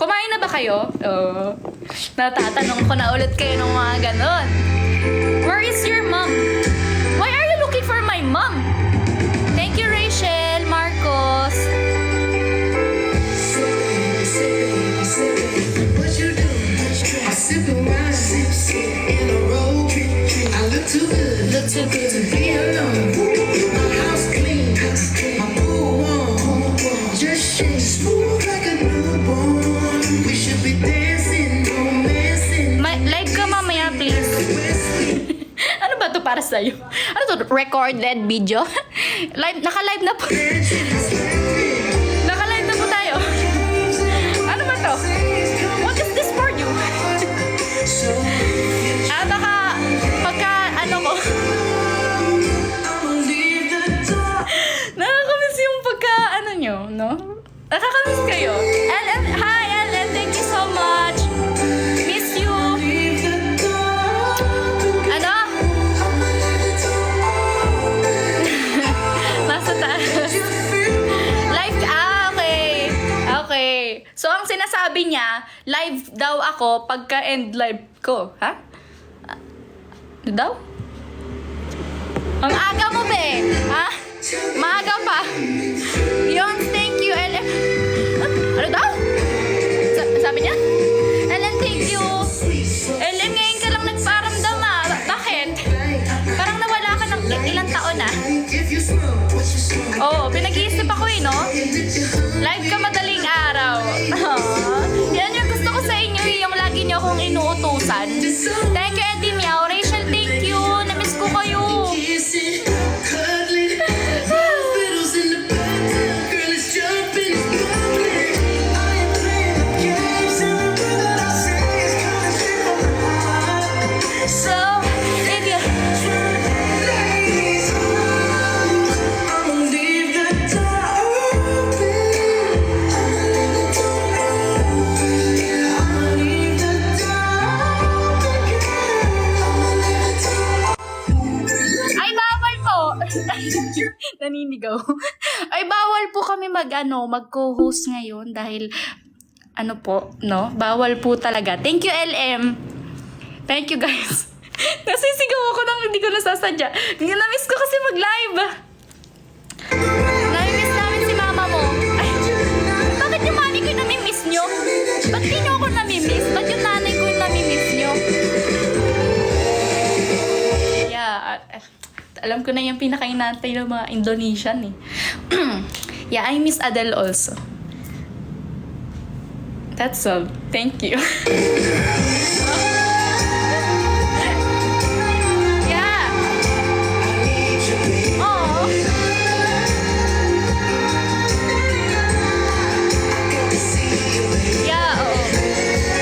Kumain na ba kayo? Natatanong ko na ulit kayo ng mga ganon. Where is your mom? Why are you looking for my mom? Thank you, Rachel, Marcos. Look too good to be alone. My house clean, my pool warm. Just shake smooth like a newborn. We should be dancing, romancing. Live ka mamaya, please. Ano ba to para sa'yo? Ano to? Recorded video? Live, naka-live na po. Naka-live na po tayo. Ano ba to? What is this for you? Baka, pagka, ano ko. Nakakamiss yung pagka, ano nyo, no? Nakakamiss kayo. Ellen, hi Ellen, thank you so much. Miss you. Ano? Nasa taas. Live, okay. Okay. So, ang sinasabi niya, live daw ako pagka end live ko. Ha? Ano daw? Ang aga mo, be. Ha? Maaga pa. Yun, thank you, Ellen. Ano daw? Sabi niya? Ellen, thank you. Ellen, ngayon ka lang nagparamdam, ah. Bakit? Parang nawala ka ng ilang taon, ah. Oo, pinag-iisip ako, eh, no? Live ka madaling araw. Yan yung gusto ko sa inyo, eh, yung lagi niyo akong inuutusan. Thank you, Eddie Miao. Rachel, thank you. Namiss ko kayo. So, thank you. Ay, bawal po. Naninigaw. Ay, bawal po kami mag-co-host ngayon dahil ano po, no? Bawal po talaga. Thank you, LM. Thank you, guys. Nasisigaw ako nang hindi ko nasasadya. Namiss ko kasi mag-live. Namimiss namin si mama mo. Ay, bakit yung mami ko yung namimiss nyo? Ba't di nyo ako namimiss? Ba't yung nanay ko yung namimiss nyo? Yeah, alam ko na yung pinaka-inantay ng mga Indonesian eh. Yeah, I miss Adele also. That's all. Thank you. Yeah. Oh. Yeah, oo.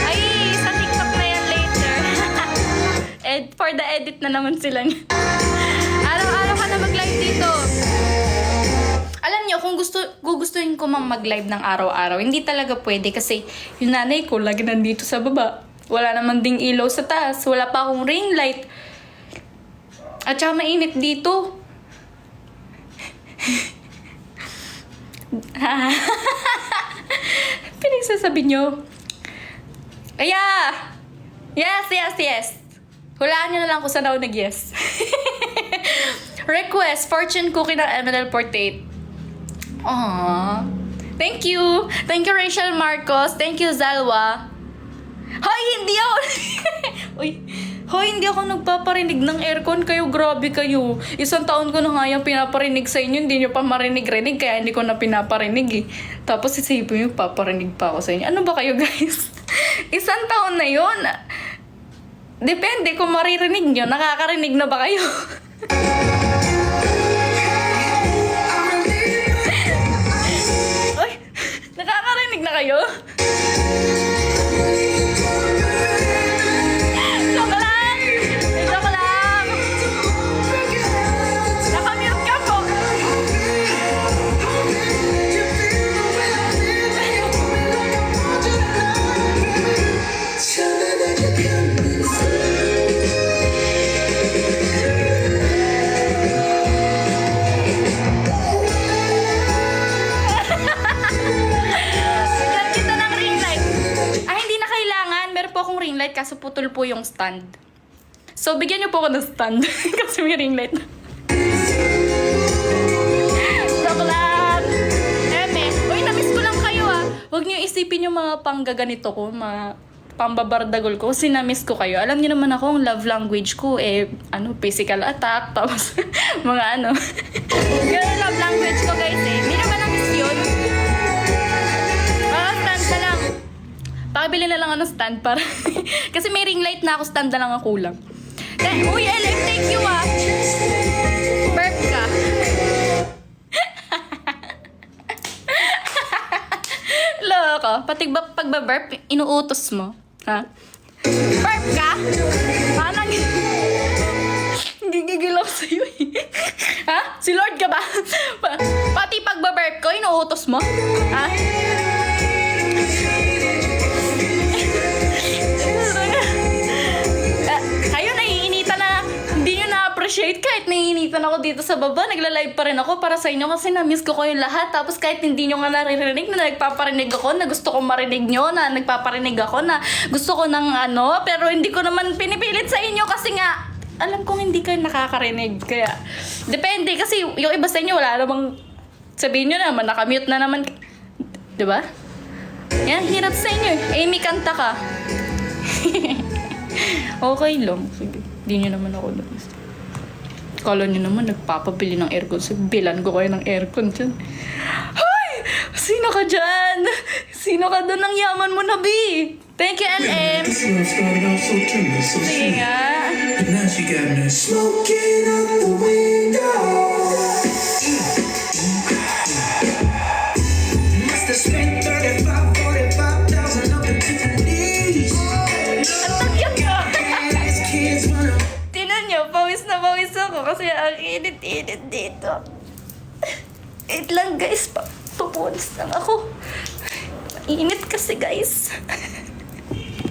Ay, sa TikTok na yan later. For the edit na naman sila niya. Araw-araw ka na mag-live dito. Alam niyo, kung gugustuhin ko mang mag-live ng araw-araw, hindi talaga pwede kasi yung nanay ko lagi nandito sa baba. Wala naman ding ilaw sa taas. Wala pa akong ring light. At saka mainit dito. Pinagsasabi niyo. Kaya, yes. Hulaan niyo na lang kung saan ako nag-yes. Request, fortune cookie ng Emerald Portate. Aww. Thank you. Thank you, Rachel Marcos. Thank you, Zalwa. Hoy, hindi ako... Hoy, hindi ako nagpaparinig ng aircon. Kayo, grabe kayo. Isang taon ko na nga yung pinaparinig sa inyo. Hindi nyo pa marinig-rinig, kaya hindi ko na pinaparinig eh. Tapos isipin nyo, paparinig pa ako sa inyo. Ano ba kayo, guys? Isang taon na yun. Depende kung maririnig nyo. Nakakarinig na ba kayo? Ay, nakakarinig na kayo? Joke lang! Joke lang! Nakamute ka po! Bigyan kita ng ring ring light kaso putol po yung stand. So, bigyan niyo po ako ng stand. Kasi may ring light na. Baklat! Uy, namiss ko lang kayo ah. Huwag niyo isipin yung mga panggaganito ko, mga pambabardagol ko. Kasi namiss ko kayo. Alam niyo naman ako, ang love language ko, physical attack, tapos mga ano. Yung love language ko guys Hindi naman namiss yun. Stand na lang. Pakibili na lang ako ng stand para. Kasi may ring light na ako, stand na lang ang kulang. Uy, LM, thank you ah. Burp ka. Loko. Pati pagbaburp, inuutos mo. Ha? Burp ka? Parang gigigil ako sa'yo eh. Ha? Si Lord ka ba? Pati pagbaburp ko, inuutos mo? Ha? Kayo naiinitan na, hindi nyo na-appreciate kahit naiinitan ako dito sa baba. Nagla-live pa rin ako para sa inyo kasi na-miss ko kayo lahat. Tapos kahit hindi nyo nga naririnig na nagpaparinig ako, na gusto ko marinig nyo, na nagpaparinig ako, na gusto ko ng ano, pero hindi ko naman pinipilit sa inyo kasi nga, alam kong hindi kayo nakakarinig. Kaya, depende kasi yung iba sa inyo, wala namang sabihin nyo naman, nakamute na naman. Diba? Yan, hirap sa inyo eh. Amy, kanta ka. Okay lang. Sige, di nyo naman ako nabis. Kala nyo naman, nagpapabili ng aircon. Bilan ko kayo ng aircon dyan. Hoy! Sino ka dyan? Sino ka doon? Ang yaman mo na, B? Thank you, LM. Sige nga. Now she got me smoking out the window. Must have spent 45,000 up in Tiffany's. Ang tagyag ka. These kids wanna. Tinan nyo, pawis na pawis ako kasi ang init-init dito. Wait lang guys, tupulis lang ako. Init kasi guys.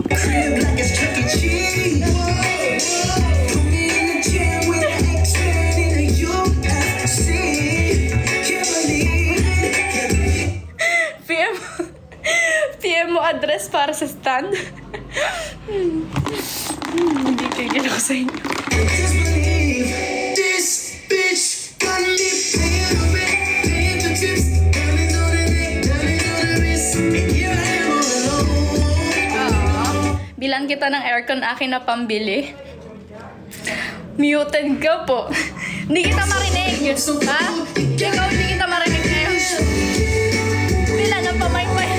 Crib like it's Chuck E. Cheese. Put me in the gym with an X-Men in a UFC. Can't believe. PM mo address para sa stand. Hindi kigil ako sa inyo. Just believe this bitch got me paying the rent, paying the tips, diamonds on the neck, diamonds on the wrist, and here I am all alone. Bilan kita ng aircon akin na pambili. Muted ka po. Hindi kita marinig. Ha? Ikaw hindi kita marinig ngayon. Bilan ang pamaypay.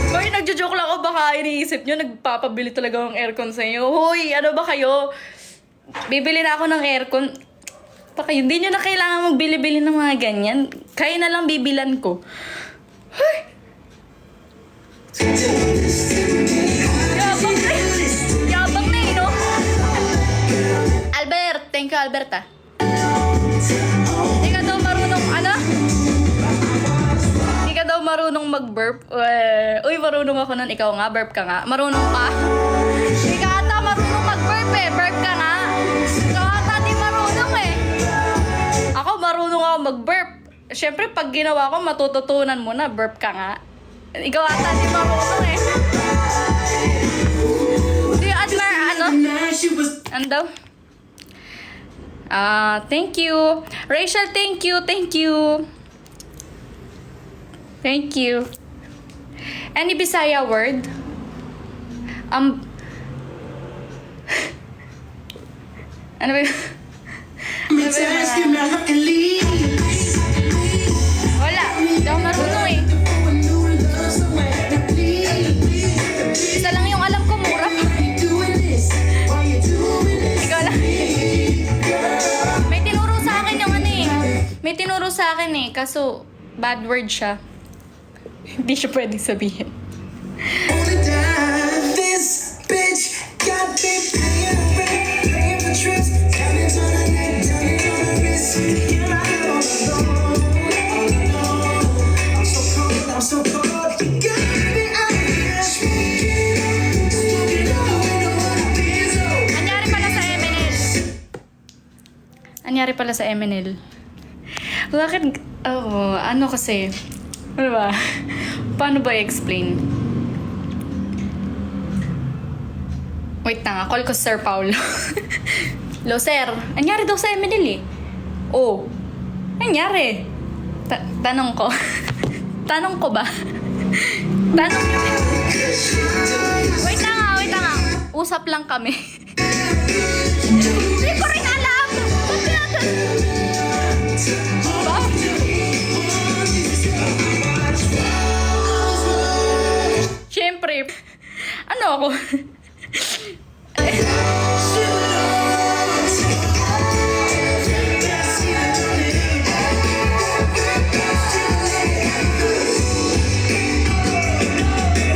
Hoy, nagjo-joke lang ako. Baka iniisip nyo, nagpapabili talaga ng aircon sa inyo. Hoy, ano ba kayo? Bibili na ako ng aircon. Baka hindi nyo na kailangan magbili-bili ng mga ganyan. Kaya na lang bibilan ko. Hoy! Yabang na no? Albert! Thank you, Alberta. Hindi ka daw marunong, ano? Hindi ka daw marunong mag-burp. Uy, marunong ako nun. Ikaw nga, burp ka nga. Marunong ka? Hindi ka ata marunong mag-burp eh. Burp ka nga. Ikaw ata di marunong eh. Ako, marunong ako mag-burp. Siyempre, pag ginawa ko, matututunan mo na. Burp ka nga. Ikaw ata di marunong eh. Do you admire ano? Ano daw? Thank you. Rachel, thank you. Thank you. Thank you. Any Bisaya word? Ano ba yun? Ano ba yun? Wala. Hindi ako marunong eh. Isa lang yung alam ko, mura pa. Ikaw lang. May tinuro sa akin yung ano eh. May tinuro sa akin eh. Kaso, bad word siya. Hindi siya pwedeng sabihin. This bitch got me paying rent, paying for trips, diamonds on her neck, diamonds on her wrist. Here I am all alone, all alone. I'm so cold. You got me out here smoking out the window of the Benzo. Anyari pala sa MNL. Anyari pala sa MNL. Bakit, ano kasi, ano ba? Paano ba i-explain? Wait na nga, call ko Sir Paulo. Hello, sir. Anyari daw sa Emily eh. Oh. Anyari? Tanong ko. Tanong ko ba? Tanong nyo. Wait na nga. Usap lang kami. Hindi ko rin alam. Ba? Siyempre. Ano ako?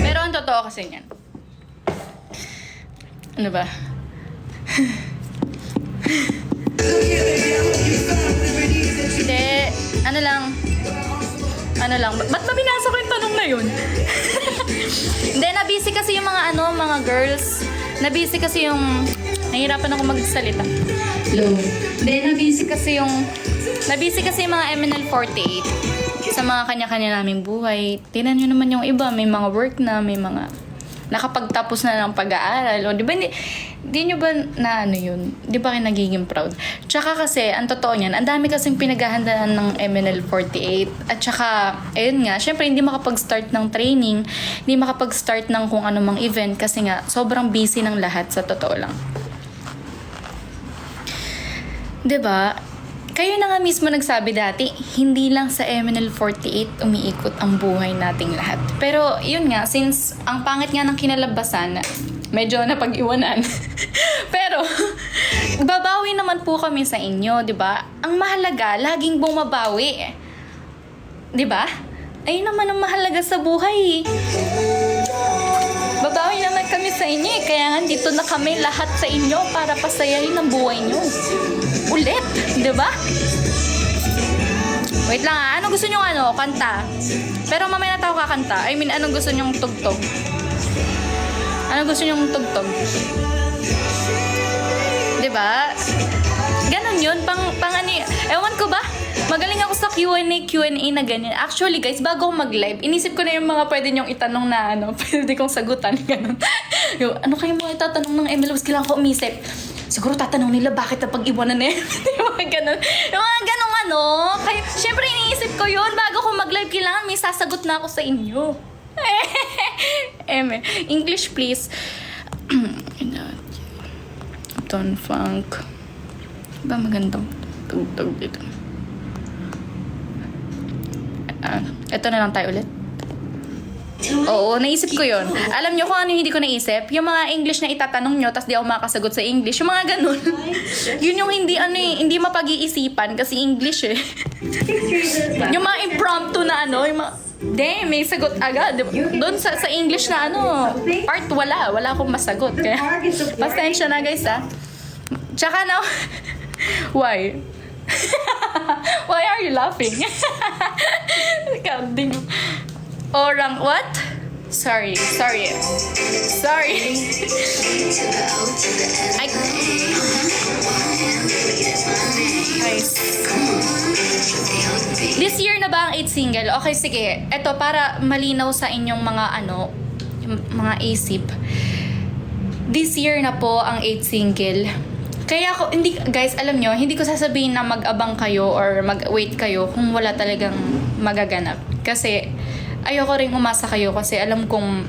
Pero ang totoo kasi niyan. Ano ba? Hindi. Ano lang. Ba't ba binasa ko yung tanong na yun? Hindi, nabisi kasi yung mga girls. Nabisi kasi yung... Nahihirapan ako magsalita. Hello. Hindi, nabisi kasi yung mga MNL48 sa mga kanya-kanya naming buhay. Tingnan nyo naman yung iba. May mga work na, may mga nakapagtapos na ng pag-aaral. O, di ba, di nyo ba na ano yun? Di ba kayo nagiging proud? Tsaka kasi, ang totoo niyan, ang dami kasing pinaghahandaan ng MNL48. At tsaka, ayun nga, syempre hindi makapag-start ng training, hindi makapag-start ng kung anumang event kasi nga, sobrang busy ng lahat sa totoo lang. Di ba? Kayo na nga mismo nagsabi dati, hindi lang sa MNL48 umiikot ang buhay nating lahat. Pero yun nga, since ang pangit nga ng kinalabasan, medyo napag-iwanan. Pero, babawi naman po kami sa inyo, di ba? Ang mahalaga, laging bumabawi. Di ba? Ayun naman ang mahalaga sa buhay. Babawi naman kami sa inyo eh. Kaya nga dito na kami lahat sa inyo para pasayahin ang buhay nyo. Ulit, di ba? Wait lang ah. Anong gusto nyo kanta? Pero mamaya na tayo kakanta. I mean, anong gusto nyong tugtog? Anong gusto nyong tugtog? Di ba? Ganon yun. Pang ano ewan ko ba? Magaling ako sa Q&A na ganyan. Actually guys, bago ako mag-live, inisip ko na yung mga pwede nyong itanong na pwede kong sagutan. Ganon. Yung, ano kayo mga itatanong ng MLOs? Kailangan ko umisip. Siguro tatanong nila bakit napag-iwanan na yun. Yung mga ganon. Yung mga ganong Kaya, syempre iniisip ko yun. Bago ko mag-live, kailangan may sasagot na ako sa inyo. English please. Ton funk. Ba magandang tugtog dito. Ito na lang tayo ulit. Oo, naisip ko yun. Alam nyo kung ano yung hindi ko naisip? Yung mga English na itatanong nyo, tas di ako makakasagot sa English. Yung mga ganun. Yun yung hindi mapag-iisipan kasi English eh. Yung mga impromptu na yung mga... may sagot agad. Doon sa English na part wala akong masagot. Kaya, pasensya na guys Tsaka na, why? Why are you laughing? Counting. Orang, what? Sorry. This year na ba ang 8 single? Okay, sige. Ito, para malinaw sa inyong mga isip. This year na po ang 8 single. Kaya guys, alam nyo, hindi ko sasabihin na mag-abang kayo or mag-wait kayo kung wala talagang magaganap. Kasi, ayoko rin umasa kayo kasi alam kong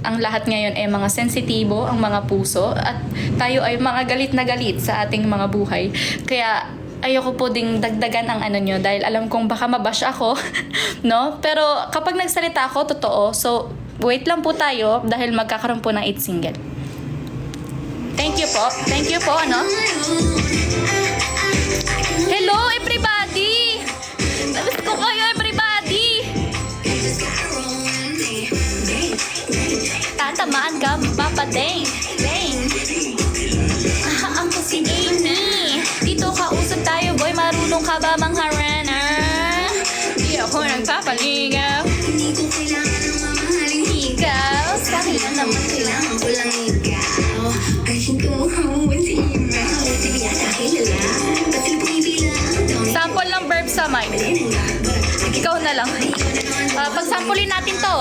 ang lahat ngayon ay mga sensitibo, ang mga puso, at tayo ay mga galit na galit sa ating mga buhay. Kaya, ayoko po ding dagdagan ang nyo dahil alam kong baka mabash ako, no? Pero kapag nagsalita ako, totoo. So, wait lang po tayo dahil magkakaroon po ng 8 single. Thank you po, Hello, everybody! Nabis ko kayo, everybody! Tatamaan ka, Papa Dang. Ako si Amy. Dito kausap tayo, boy. Marunong ka ba mangharana? Di ako nagpapaligaw. Hindi ko kailangan ng mamahaling Ikaw, sa akin lang naman. kailangan ko lang ikaw. Urgent ko mukhawan sa email. Sige yata kilala. Ba't sila pumipilang? Sample ng verb sa mic. Ikaw na lang. Pagsampulin natin to.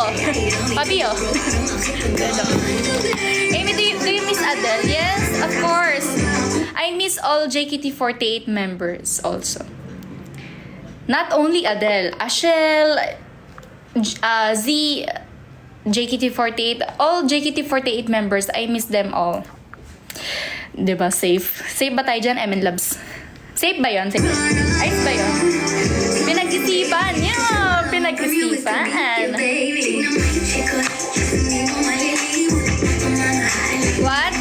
Papi, oh. Amy, do you miss Adele? Yes, of course. I miss all JKT48 members also. Not only Adele, Ashel, Z, JKT48, all JKT48 members, I miss them all. Diba, safe? Safe ba tayo dyan, Emin Labs? Safe ba yun? Safe. Ayos ba yun? Pinag-isipan. Yeah, pinag-isipan. What?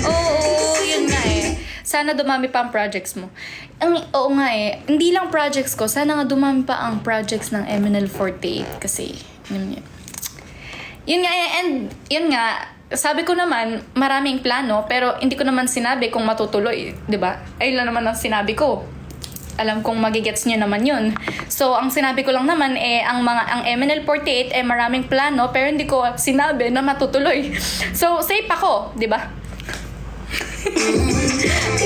Oo, yun nga eh. Sana dumami pa ang projects mo. Oo nga eh. Hindi lang projects ko. Sana nga dumami pa ang projects ng MNL48. Kasi, yun nga eh. And, yun nga, sabi ko naman, maraming plano, pero hindi ko naman sinabi kung matutuloy, di ba? Ayun lang naman ang sinabi ko. Alam kong magigets nyo naman yun. So, ang sinabi ko lang naman, ang MNL48, maraming plano, pero hindi ko sinabi na matutuloy. So, safe ako, di ba?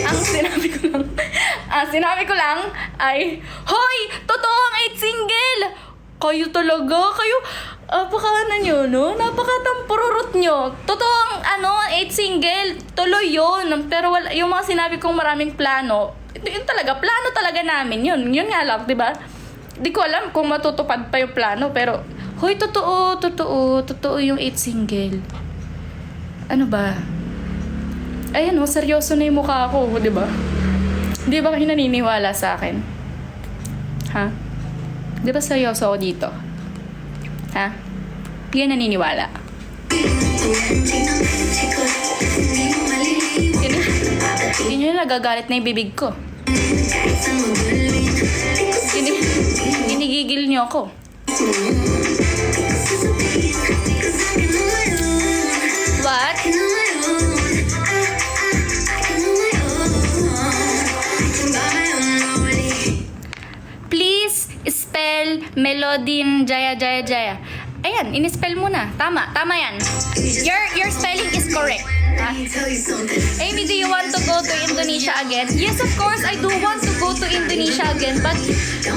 ang sinabi ko lang ay, hoy! Totoo ang 8 single! Kayo talaga, nyo, no? Napakatampururot nyo. Totoo ang 8 single, tuloy yun. Pero wala, yung mga sinabi kong maraming plano, yun talaga, plano talaga namin yun. Yun nga lang, di ba? Di ko alam kung matutupad pa yung plano, pero, hoy, totoo yung 8 single. Ano ba? Ayan, seryoso na yung mukha ko, di ba? Di ba kayo naniniwala sa akin? Ha? Di ba seryoso ako dito? Ha? Hindi ka naniniwala. Hindi nyo nagagalit na yung bibig ko. Ginigigil nyo ako. What? Please spell Melodin Jaya Jaya Jaya. Ayan, in-spell mo na. Tama yan. Your spelling is correct. Ha? Amy, do you want to go to Indonesia again? Yes, of course, I do want to go to Indonesia again, but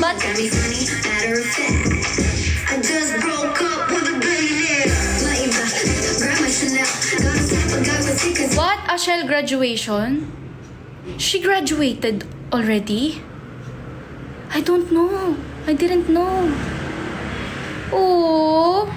what? Ashel graduation? She graduated already? I don't know. I didn't know. Oh.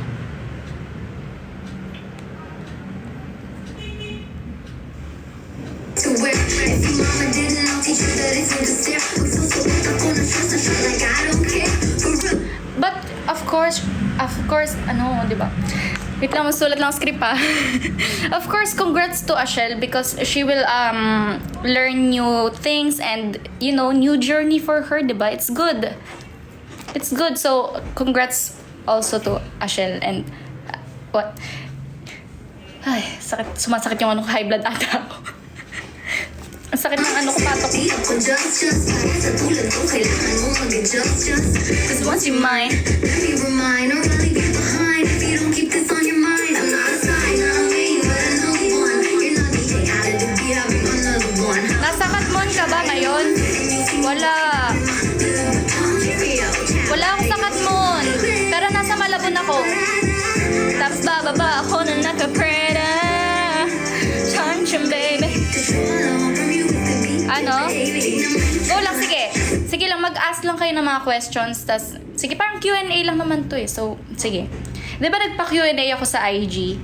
But of course, di ba? Wait lang, masulat lang script pa. Of course, congrats to Ashel because she will learn new things and new journey for her, di ba? It's good. It's good. So, congrats also to Ashel and what? Ay, sakit. Sumasakit yung high blood ata ako. Ang sakit ng ko patok. Cause once you're mine, nasa Katmon ka ba ngayon? Wala. Wala ako sa Katmon. Pero nasa Malabon ako. Tapos bababa ako na naka-preda. Chum baby. Ano? Go lang, sige. Sige lang, mag-ask lang kayo ng mga questions. Tas, sige, parang Q&A lang naman to eh. So, sige. Di ba nagpa-Q&A ako sa IG?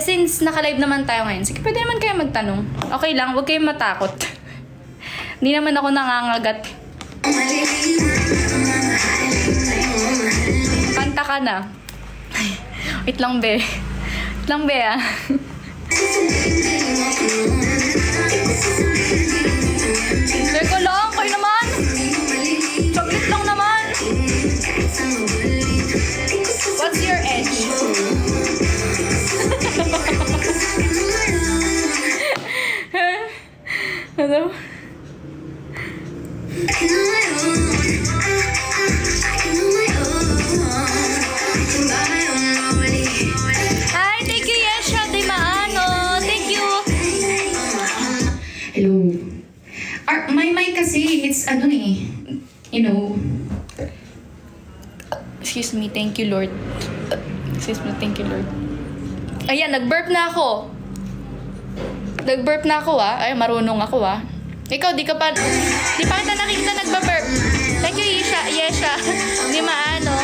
Since naka-live naman tayo ngayon, sige, pwede naman kayo magtanong. Okay lang, huwag kayong matakot. Hindi naman ako nangangagat. Kanta ka na. Wait lang, be. Wait lang, be, ah. Teka lang, kayo naman. Saglit lang naman. What's your edge? Ano? Hi, thank you, Yesha Di Maano. Thank you. Hello. My mic kasi, it's Excuse me, thank you, Lord. Excuse me, thank you, Lord. Ayan, nag-burp na ako. Nag-burp na ako, ah. Ay, marunong ako, ah. Ikaw, di pa kita nakikita nagba-burp. Thank you, Yesha. Hindi maano.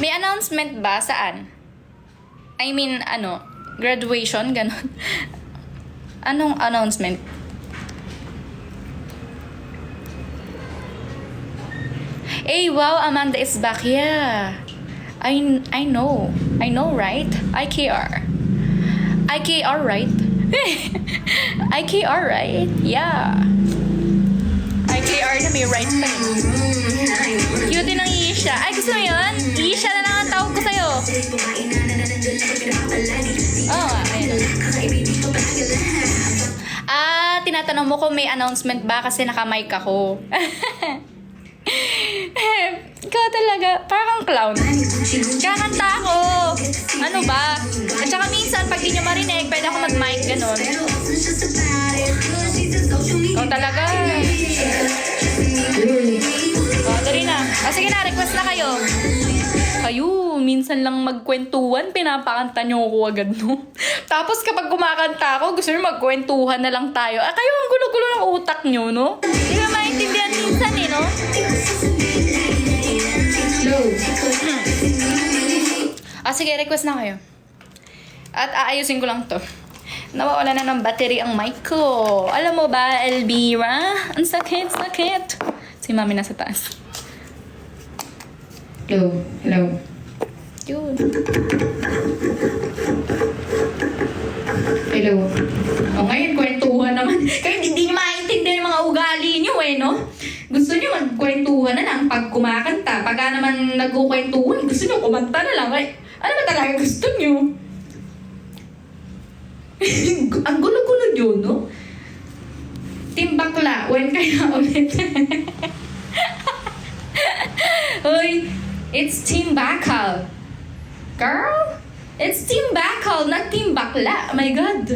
May announcement ba? Saan? I mean, graduation, ganon. Anong announcement? Hey, wow, Amanda is back. Yeah. I know. I know, right? IKR, right? IKR, right? Yeah. IKR na may right pa rin. Cute din ang Isha. Ay, gusto mo yun? Isha na lang ang tawag ko sa'yo. Oh, ayun. Tinatanong mo kung may announcement ba kasi naka-mic ako. Ikaw talaga, parang clown. Kakanta ako. Ano ba? At saka minsan, pag di nyo marinig, pwede ako mag-mic, ganun. Ikaw talaga. Dali na. Sige na, request na kayo. Kayo, minsan lang magkwentuhan, pinapakanta nyo ako agad, no? Tapos kapag kumakanta ako, gusto nyo magkwentuhan na lang tayo. Kayo ang gulo-gulo ng utak nyo, no? Hindi ka maintindihan minsan, eh, no? Sige, request na kayo. At aayusin ko lang to. Nawawala na ng battery ang mic ko. Alam mo ba, Elvira? Ang sakit. Si mami nasa taas. Hello. Yun. Hello. Ngayon, kwentuhan naman. Kayo hindi nyo maintindihan yung mga ugali nyo, no? Gusto nyo magkwentuhan na lang pag kumakanta. Pagka naman nagkukwentuhan, gusto nyo kumanta na lang. Ano ba talaga gusto nyo? Ang gulo-gulo nyo, no? Team Bakla, when kaya ulit? Hoy, it's Team Bakal. Girl, it's Team Bakal, not Team Bakla. Oh my God.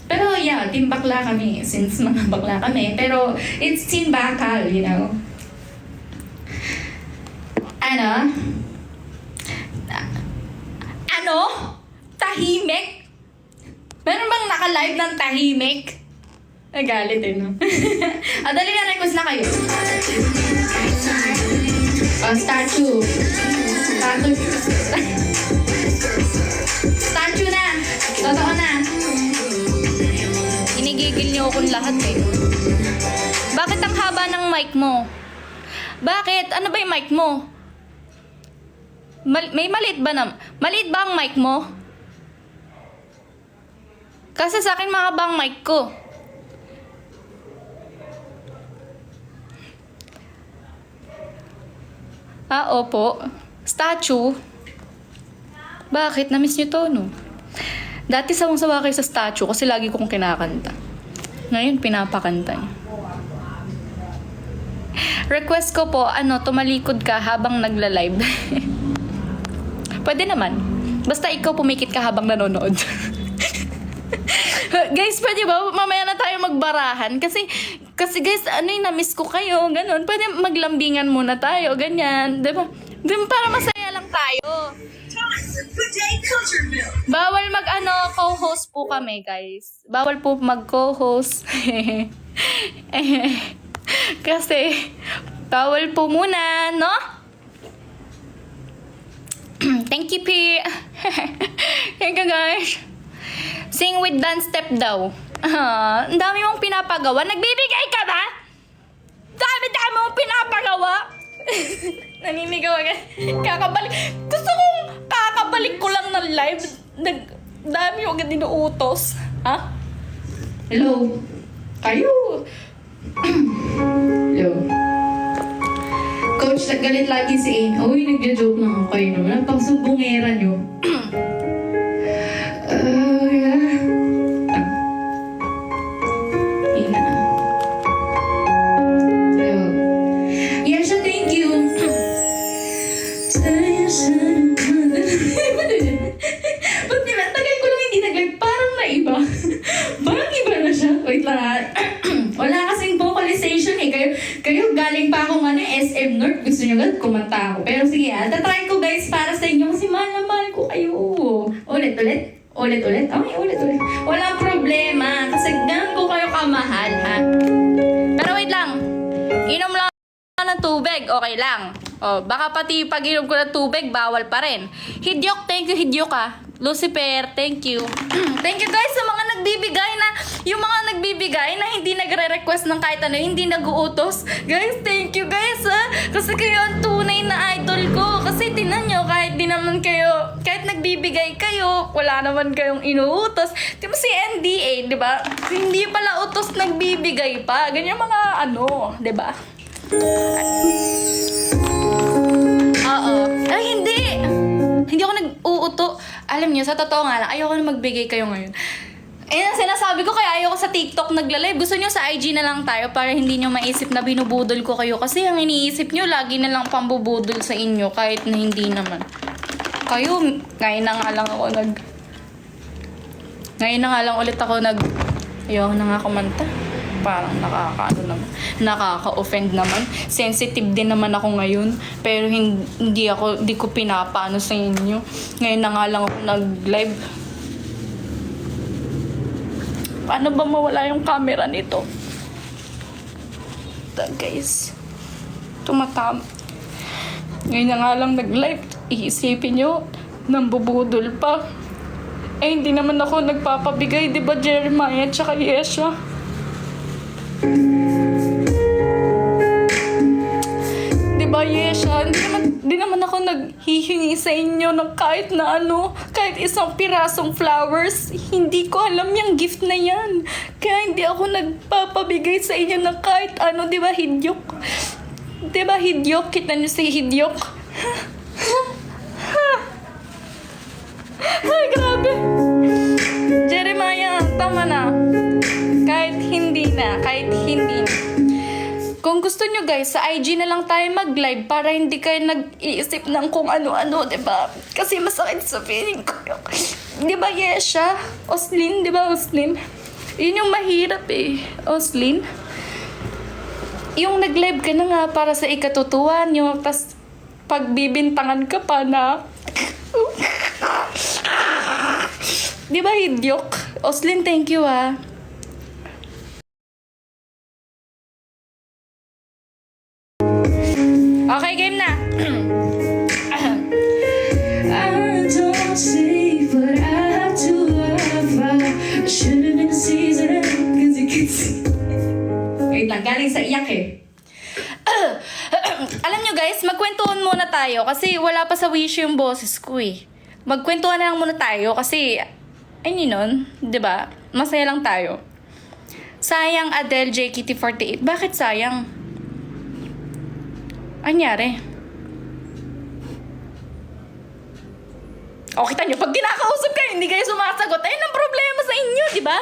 Pero yeah, Team Bakla kami. Since mga bakla kami. Pero it's Team Bakal, you know. Tahimik? Meron bang naka-live ng tahimik? Nagalit eh, no? Dali na, request na kayo. Statue na. Totoo na. Inigigil niyo akong lahat eh. Bakit ang haba ng mic mo? Bakit? Ano ba yung mic mo? May maliit ba na? Maliit ba ang mic mo? Kasi sa akin mahaba ang mic ko. Opo. Statue. Bakit? Na-miss niyo to, no? Dati sawang-sawa kayo sa statue kasi lagi kong kinakanta. Ngayon, pinapakanta niyo. Request ko po, tumalikod ka habang nagla-live. Pwede naman. Basta ikaw pumikit ka habang nanonood. Guys, pwede ba? Mamaya na tayo magbarahan. Kasi guys, na-miss ko kayo. Ganon. Pwede maglambingan muna tayo. Ganyan. Diba? Para masaya lang tayo. Bawal co-host po kami, guys. Bawal po mag-co-host. Kasi, bawal po muna, no? Thank you, P. Thank you, guys. Sing with dance step daw. Ang dami mong pinapagawa. Nagbibigay ka ba? Dami mong pinapagawa. Naninigaw agad. Kakabalik. Gusto kong kakabalik ko lang ng live. Dami yung agad inuutos. Ha? Hello? Kayo? Hello? Coach, naggalit lagi si Ain. Uy, nagja-joke lang ako kayo naman. Napakasubungera nyo. Wait lang. Wala kasing vocalization eh. Kayo galing pa akong SM North. Gusto gusto nyo agad kumanta ako. Pero sige tatry ko guys para sa inyo kasi mahal na mahal ko kayo. Ulit-ulit. Ulit-ulit. Okay, ulit-ulit. Walang problema kasi ganun ko kayo kamahal, ha? Pero wait lang. Inom lang ng tubig, okay lang. O, baka pati pag inom ko ng tubig, bawal pa rin. Hidyok, thank you, Hidyok Lucifer, thank you. Thank you guys sa mga nagbibigay na, yung mga nagbibigay na hindi nagre-request ng kahit ano, hindi nag-uutos. Guys, thank you guys ha. Kasi kayo ang tunay na idol ko. Kasi tinan nyo, kahit di naman kayo, kahit nagbibigay kayo, wala naman kayong inuutos. Di ba si NDA, di ba? Hindi pala utos nagbibigay pa. Ganyan mga ano, di ba? Oo. Ay, hindi. Hindi ako nag-uuto. Alam niyo, sa totoo nga lang, ayoko na magbigay kayo ngayon. Ang sinasabi ko kaya ayoko sa TikTok nagla-live. Gusto niyo sa IG na lang tayo para hindi niyo maisip na binubudol ko kayo. Kasi ang iniisip niyo, lagi na lang pambubudol sa inyo kahit na hindi naman. Kayo, ngayon na nga lang ulit ako ayoko na nga kumanta. Parang nakaka-offend naman. Sensitive din naman ako ngayon. Pero hindi ko pinapaano sa inyo. Ngayon na nga lang ako nag-live. Paano ba mawala yung camera nito? Guys. Tumatam. Ngayon na nga lang nag-live. Iisipin nyo, nambubudol pa. Eh, hindi naman ako nagpapabigay. Diba Jeremiah tsaka Yesha? Diba Yesha? Hindi naman ako naghihingi sa inyo ng kahit na ano, kahit isang pirasong flowers. Hindi ko alam yung gift na yan. Kaya hindi ako nagpapabigay sa inyo ng kahit ano, diba Hidyok? Diba Hidyok? Kita niyo si Hidyok? Ay, grabe. Jeremiah, tama na. Kahit hindi na. Kung gusto nyo guys, sa IG na lang tayo mag-live para hindi kayo nag-iisip ng kung ano-ano, diba? Kasi masakit sa feeling ko. Diba Yesha? Oslin, diba Oslin? Yun yung mahirap eh. Oslin? Yung nag-live ka na nga para sa ikatutuwa nyo, tas pagbibintangan ka pa na... Diba Hidyok? Oslin, thank you ah. Okay, game na. I don't say what I have to love. I should have been a season, cause you can see. Wait lang, galing sa iyak eh. Alam nyo guys, magkwentuhan muna tayo kasi wala pa sa wish yung boses ko eh. Magkwentuhan na lang muna tayo kasi, ay nun, diba? Masaya lang tayo. Sayang Adele JKT48. Bakit sayang? Anyari? O, kita nyo, pag kinakausap kayo, hindi kayo sumasagot. Ayun ang problema sa inyo, di ba?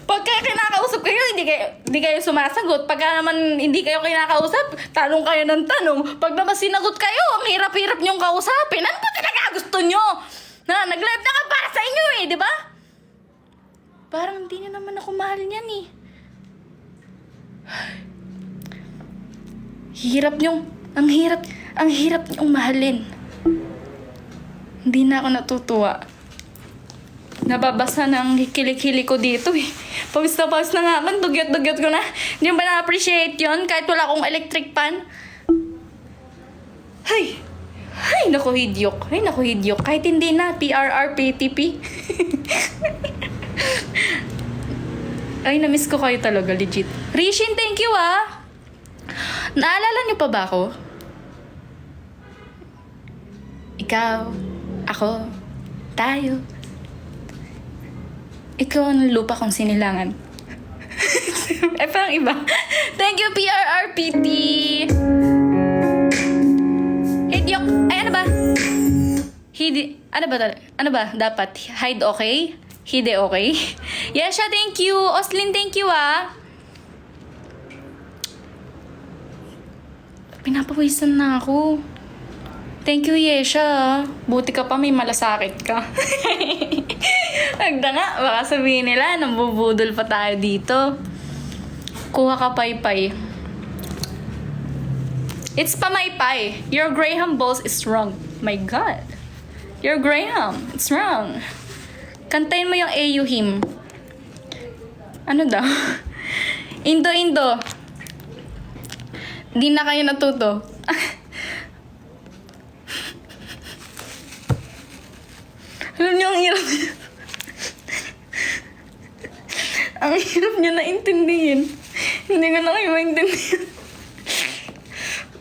Pagka kinakausap kayo, hindi kayo sumasagot. Pagka naman hindi kayo kinakausap, tanong kayo ng tanong. Pag naman sinagot kayo, ang hirap-hirap nyong kausapin. Ano ba talaga gusto nyo? Na, nag-live na ka para sa inyo eh, di ba? Parang hindi nyo naman ako mahal niyan eh. Ang hirap nyong mahalin. Hindi na ako natutuwa. Nababasa ng hikilik-hili ko dito eh. Pawis na nga man, dugyot-dugyot ko na. Hindi mo ba na-appreciate yun kahit wala akong electric pan? Ay, naku Hidyok. Kahit hindi na, PRR, PTP. Ay, na-miss ko kayo talaga, legit. Rishin, thank you ah. Naalala niyo pa ba ako? Ikaw, ako, tayo. Ikaw ang lupa kong sinilangan. Eh, parang iba. Thank you, PRRPT. Hidyok. Ay, ano ba? Ano ba? Dapat hide okay? Hide okay? Yesha, thank you. Oslin, thank you ah. Pinapawisan na ako. Thank you, Yesha. Buti ka pa, may malasakit ka. Agda nga, baka sabihin nila, nambubudol pa tayo dito. Kuha ka paypay. It's pamaypay. Your Graham balls is wrong. My God. Your Graham. It's wrong. Kantayin mo yung AU hymn. Ano daw? Indo. Di na kayo natuto. Alam niyo, ang hirap niya. Ang hirap niya naintindihin. Hindi ko na kayo maintindihan.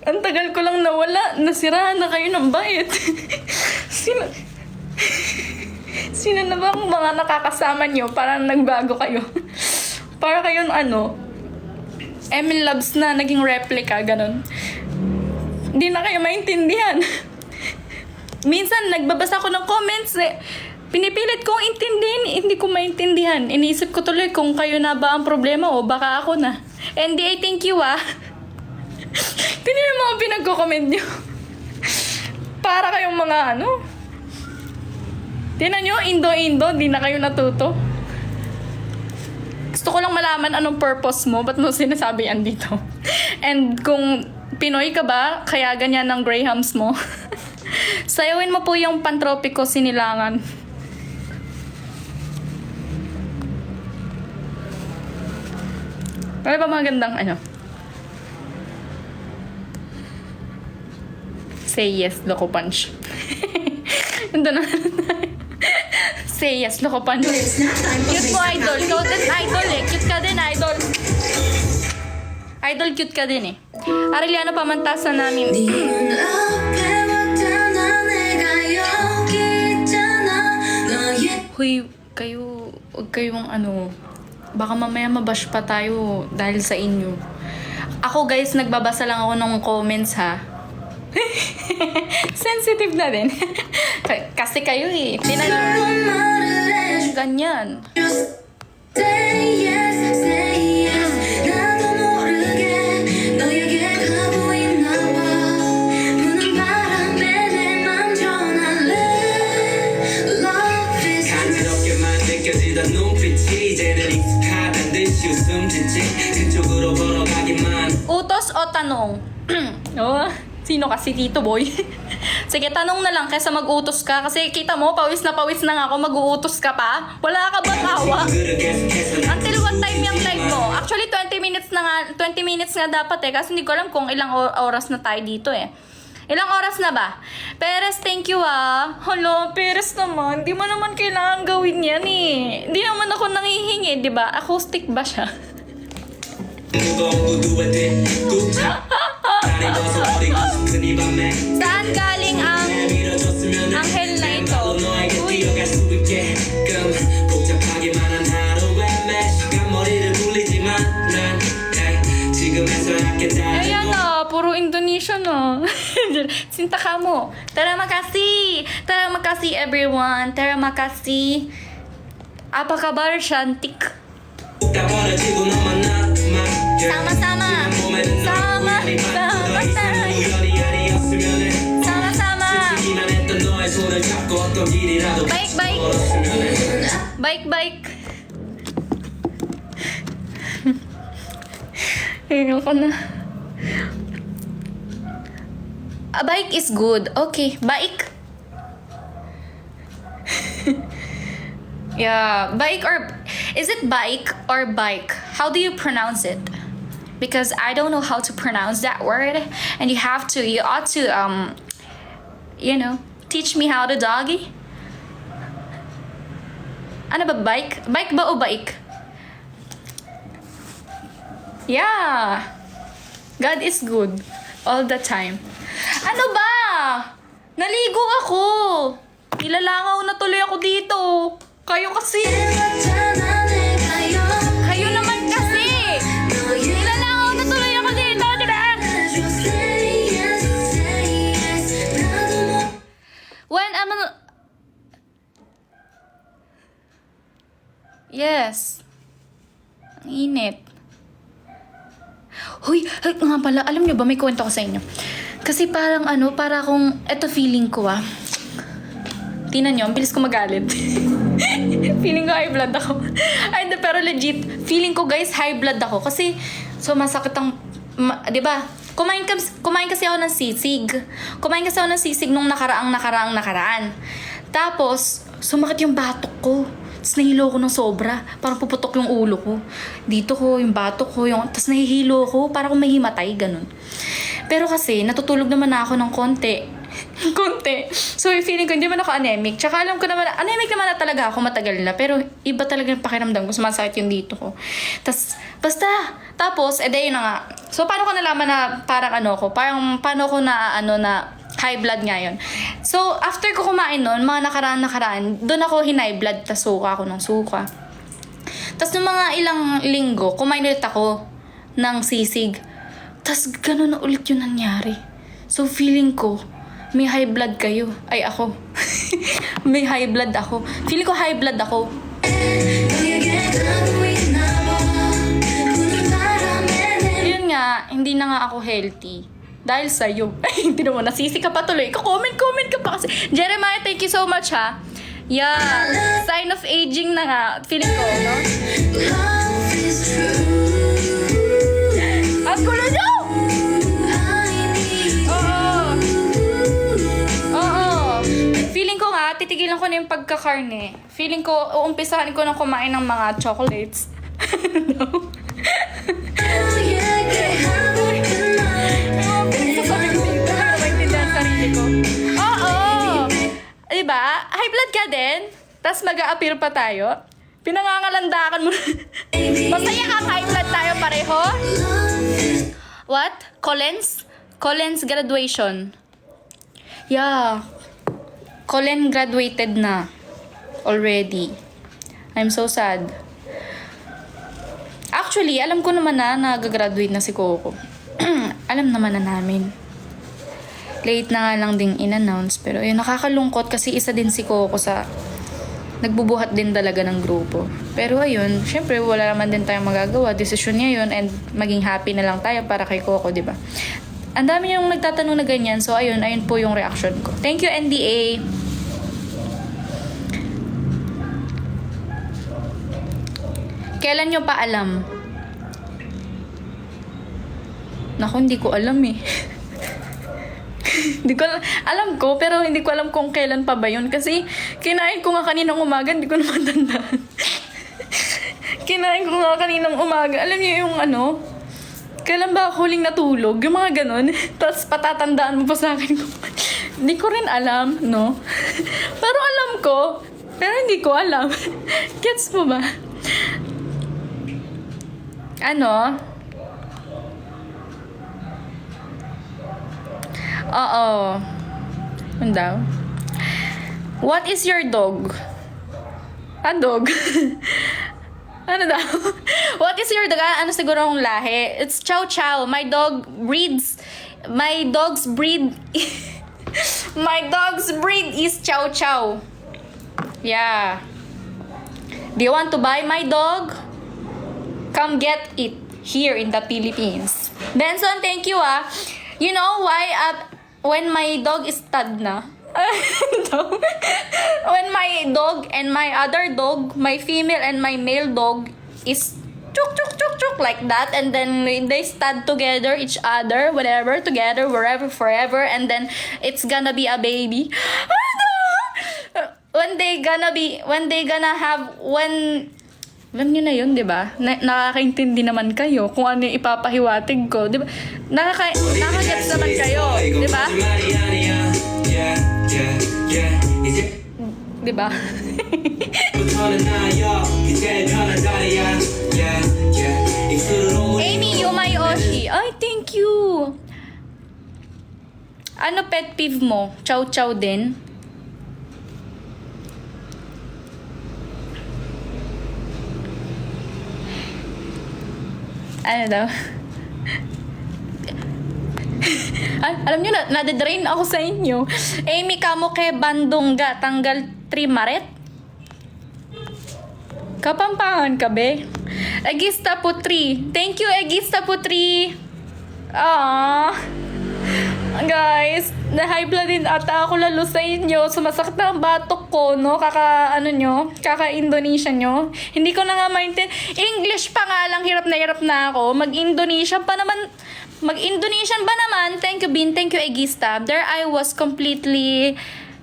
Ang tagal ko lang nawala. Nasiraan na kayo ng bayit. Sino na ba ang mga nakakasama niyo para nagbago kayo? Para kayong Emil Labs na naging replica, ganun. Hindi na kayo maintindihan. Minsan, nagbabasa ko ng comments pinipilit kong intindihin, hindi ko maintindihan. Iniisip ko tuloy kung kayo na ba ang problema o baka ako na. NDA, thank you Tingnan yung mga pinagko-comment nyo. Para kayong mga Tingnan nyo, Indo, di na kayo natuto. Gusto ko lang malaman anong purpose mo, ba't mo sinasabi yan dito. And kung Pinoy ka ba, kaya ganyan ang Grahams mo. Sayawin mo po yung Pantropiko Sinilangan. Ano ba magandang Say yes, Loco Punch. Ito na. Say yes, Loco Punch. Cute mo, idol. Ikaw din, idol Cute ka din, idol. Idol, cute ka din Arellano, pamantasan namin. Huy, huwag kayong baka mamaya mabash pa tayo dahil sa inyo. Ako guys, nagbabasa lang ako ng comments Sensitive na din. Kasi kayo Tinan ganyan. Utos o tanong? Sino kasi Tito Boy? Sige, tanong na lang kaysa mag-utos ka. Kasi kita mo, pawis na nga ako, mag-uutos ka pa. Wala ka bang awa? Until what time yung live mo? Actually, 20 minutes nga dapat Kasi hindi ko alam kung ilang oras na tayo dito Ilang oras na ba? Peres, thank you Hello, Peres naman. Di mo naman kailangan gawin yan Di naman ako nangihingi, di ba? Acoustic ba siya? Saan galing ang anghel na ito? Uy. Ayan puro Indonesian Sinta ka mo. Terima kasih everyone. Terima kasih. Apa kabar, Shantik? Sama-sama Baik Ayoko na. Baik is good. Okay, baik. Yeah, bike or is it bike or bike? How do you pronounce it? Because I don't know how to pronounce that word, and you ought to teach me how to doggy. Ano ba, bike? Bike ba o bike? Yeah. God is good all the time. Ano ba? Naligo ako. Nilalangaw na tuloy ako dito. Kayo kasi. Kayo naman kasi. Nilalangaw na tuloy ako dito, diba? When I'm Yes. Ang init. Huy, nga pala, alam nyo ba, may kwento ko sa inyo. Kasi parang para akong, eto feeling ko Tingnan nyo, ang bilis ko magalit. Feeling ko high blood ako. Ay, pero legit, feeling ko guys, high blood ako. Kasi, so masakit ang, di ba? Kumain kasi ako ng sisig. Kumain kasi ako ng sisig nung nakaraan. Tapos, sumakit yung batok ko. Tapos nahilo ko ng sobra. Parang puputok yung ulo ko. Dito ko, yung batok ko. Tapos nahihilo ko. Para kung may himatay, ganun. Pero kasi, natutulog naman na ako ng konti. Konti. So, yung feeling ko, hindi man ako anemic. Tsaka alam ko naman, anemic naman na talaga ako matagal na. Pero iba talaga yung pakiramdam ko. Sumasakit yung dito ko. Tapos, yun na nga. So, paano ko nalaman na parang paano ko na high blood ngayon. So, after ko kumain nun, mga nakaraan, doon ako high blood, tas suka ako ng suka. Tas nung mga ilang linggo, kumain ulit ako ng sisig. Tas ganun na ulit yung nangyari. So, feeling ko, may high blood kayo. Ay, ako. May high blood ako. Feeling ko high blood ako. Yun nga, hindi na nga ako healthy. Dahil sa'yo. Ay, hindi naman, nasisi ka pa tuloy. Comment ka pa kasi. Jeremiah, thank you so much, ha? Yeah. Sign of aging na nga. Feeling ko, no? At kulo nyo! Oo. Feeling ko nga, titigilan ko na yung pagkakarne. Feeling ko, uumpisahan ko na kumain ng mga chocolates. No? Oo. Diba? High blood ka din. Tapos mag-a-appear pa tayo. Pinangangalandakan mo. Masaya ka, high blood tayo pareho. What? Collins graduation. Yeah. Colin graduated na. Already. I'm so sad. Actually, alam ko naman na nag-graduate na si Coco. Alam naman na namin. Late na nga lang ding in-announce. Pero yun, nakakalungkot kasi isa din si Coco sa nagbubuhat din talaga ng grupo. Pero ayun, syempre wala naman din tayong magagawa. Desisyon niya yun and maging happy na lang tayo para kay Coco, diba? Ang dami yung nagtatanong na ganyan. So ayun po yung reaction ko. Thank you, NDA. Kailan nyo pa alam? Naku, hindi ko alam eh. Hindi ko alam ko, pero hindi ko alam kung kailan pa ba yun. Kasi kinain ko nga kaninang umaga, hindi ko naman tandaan. Kinain ko nga kaninang umaga. Alam niyo yung kailan ba ako huling natulog? Yung mga ganun. Tapos patatandaan mo pa sa akin. Hindi ko rin alam, no? Pero alam ko. Pero hindi ko alam. Gets mo ba? Oo. Ano daw? What is your dog? Dog? Ano daw? What is your dog? Ano siguro ang lahi? It's Chow Chow. My dog's breed is Chow Chow. Yeah. Do you want to buy my dog? Come get it here in the Philippines. Benson, thank you You know why when my dog is tad na? When my dog and my other dog, my female and my male dog is chuk chuk chuk chuk like that, and then they stud together each other, whatever, together, wherever, forever, and then it's gonna be a baby. When they gonna have alam niyo na yun, di ba? Nakakaintindi naman kayo kung ano yung ipapahiwatig ko, di ba? Nakagets naman kayo, di ba? Di ba? Amy Yumayoshi, ay, thank you! Ano pet peeve mo? Chow chow din? Ano daw? Alam nyo na, nade-drain ako sa inyo. Amy, kamo ke bandungga, tanggal 3 Maret? Kapampangan ka, be? Egista Putri. Thank you, Egista Putri. Guys, na-high blood din ata ako lalo sa inyo. Sumasakit na ang batok ko, no? Kaka-Indonesia nyo. Hindi ko na nga maintindihan. English pa nga lang, hirap na ako. Mag-Indonesia pa naman. Mag-Indonesian ba naman? Thank you, Bin. Thank you, Egista. There I was completely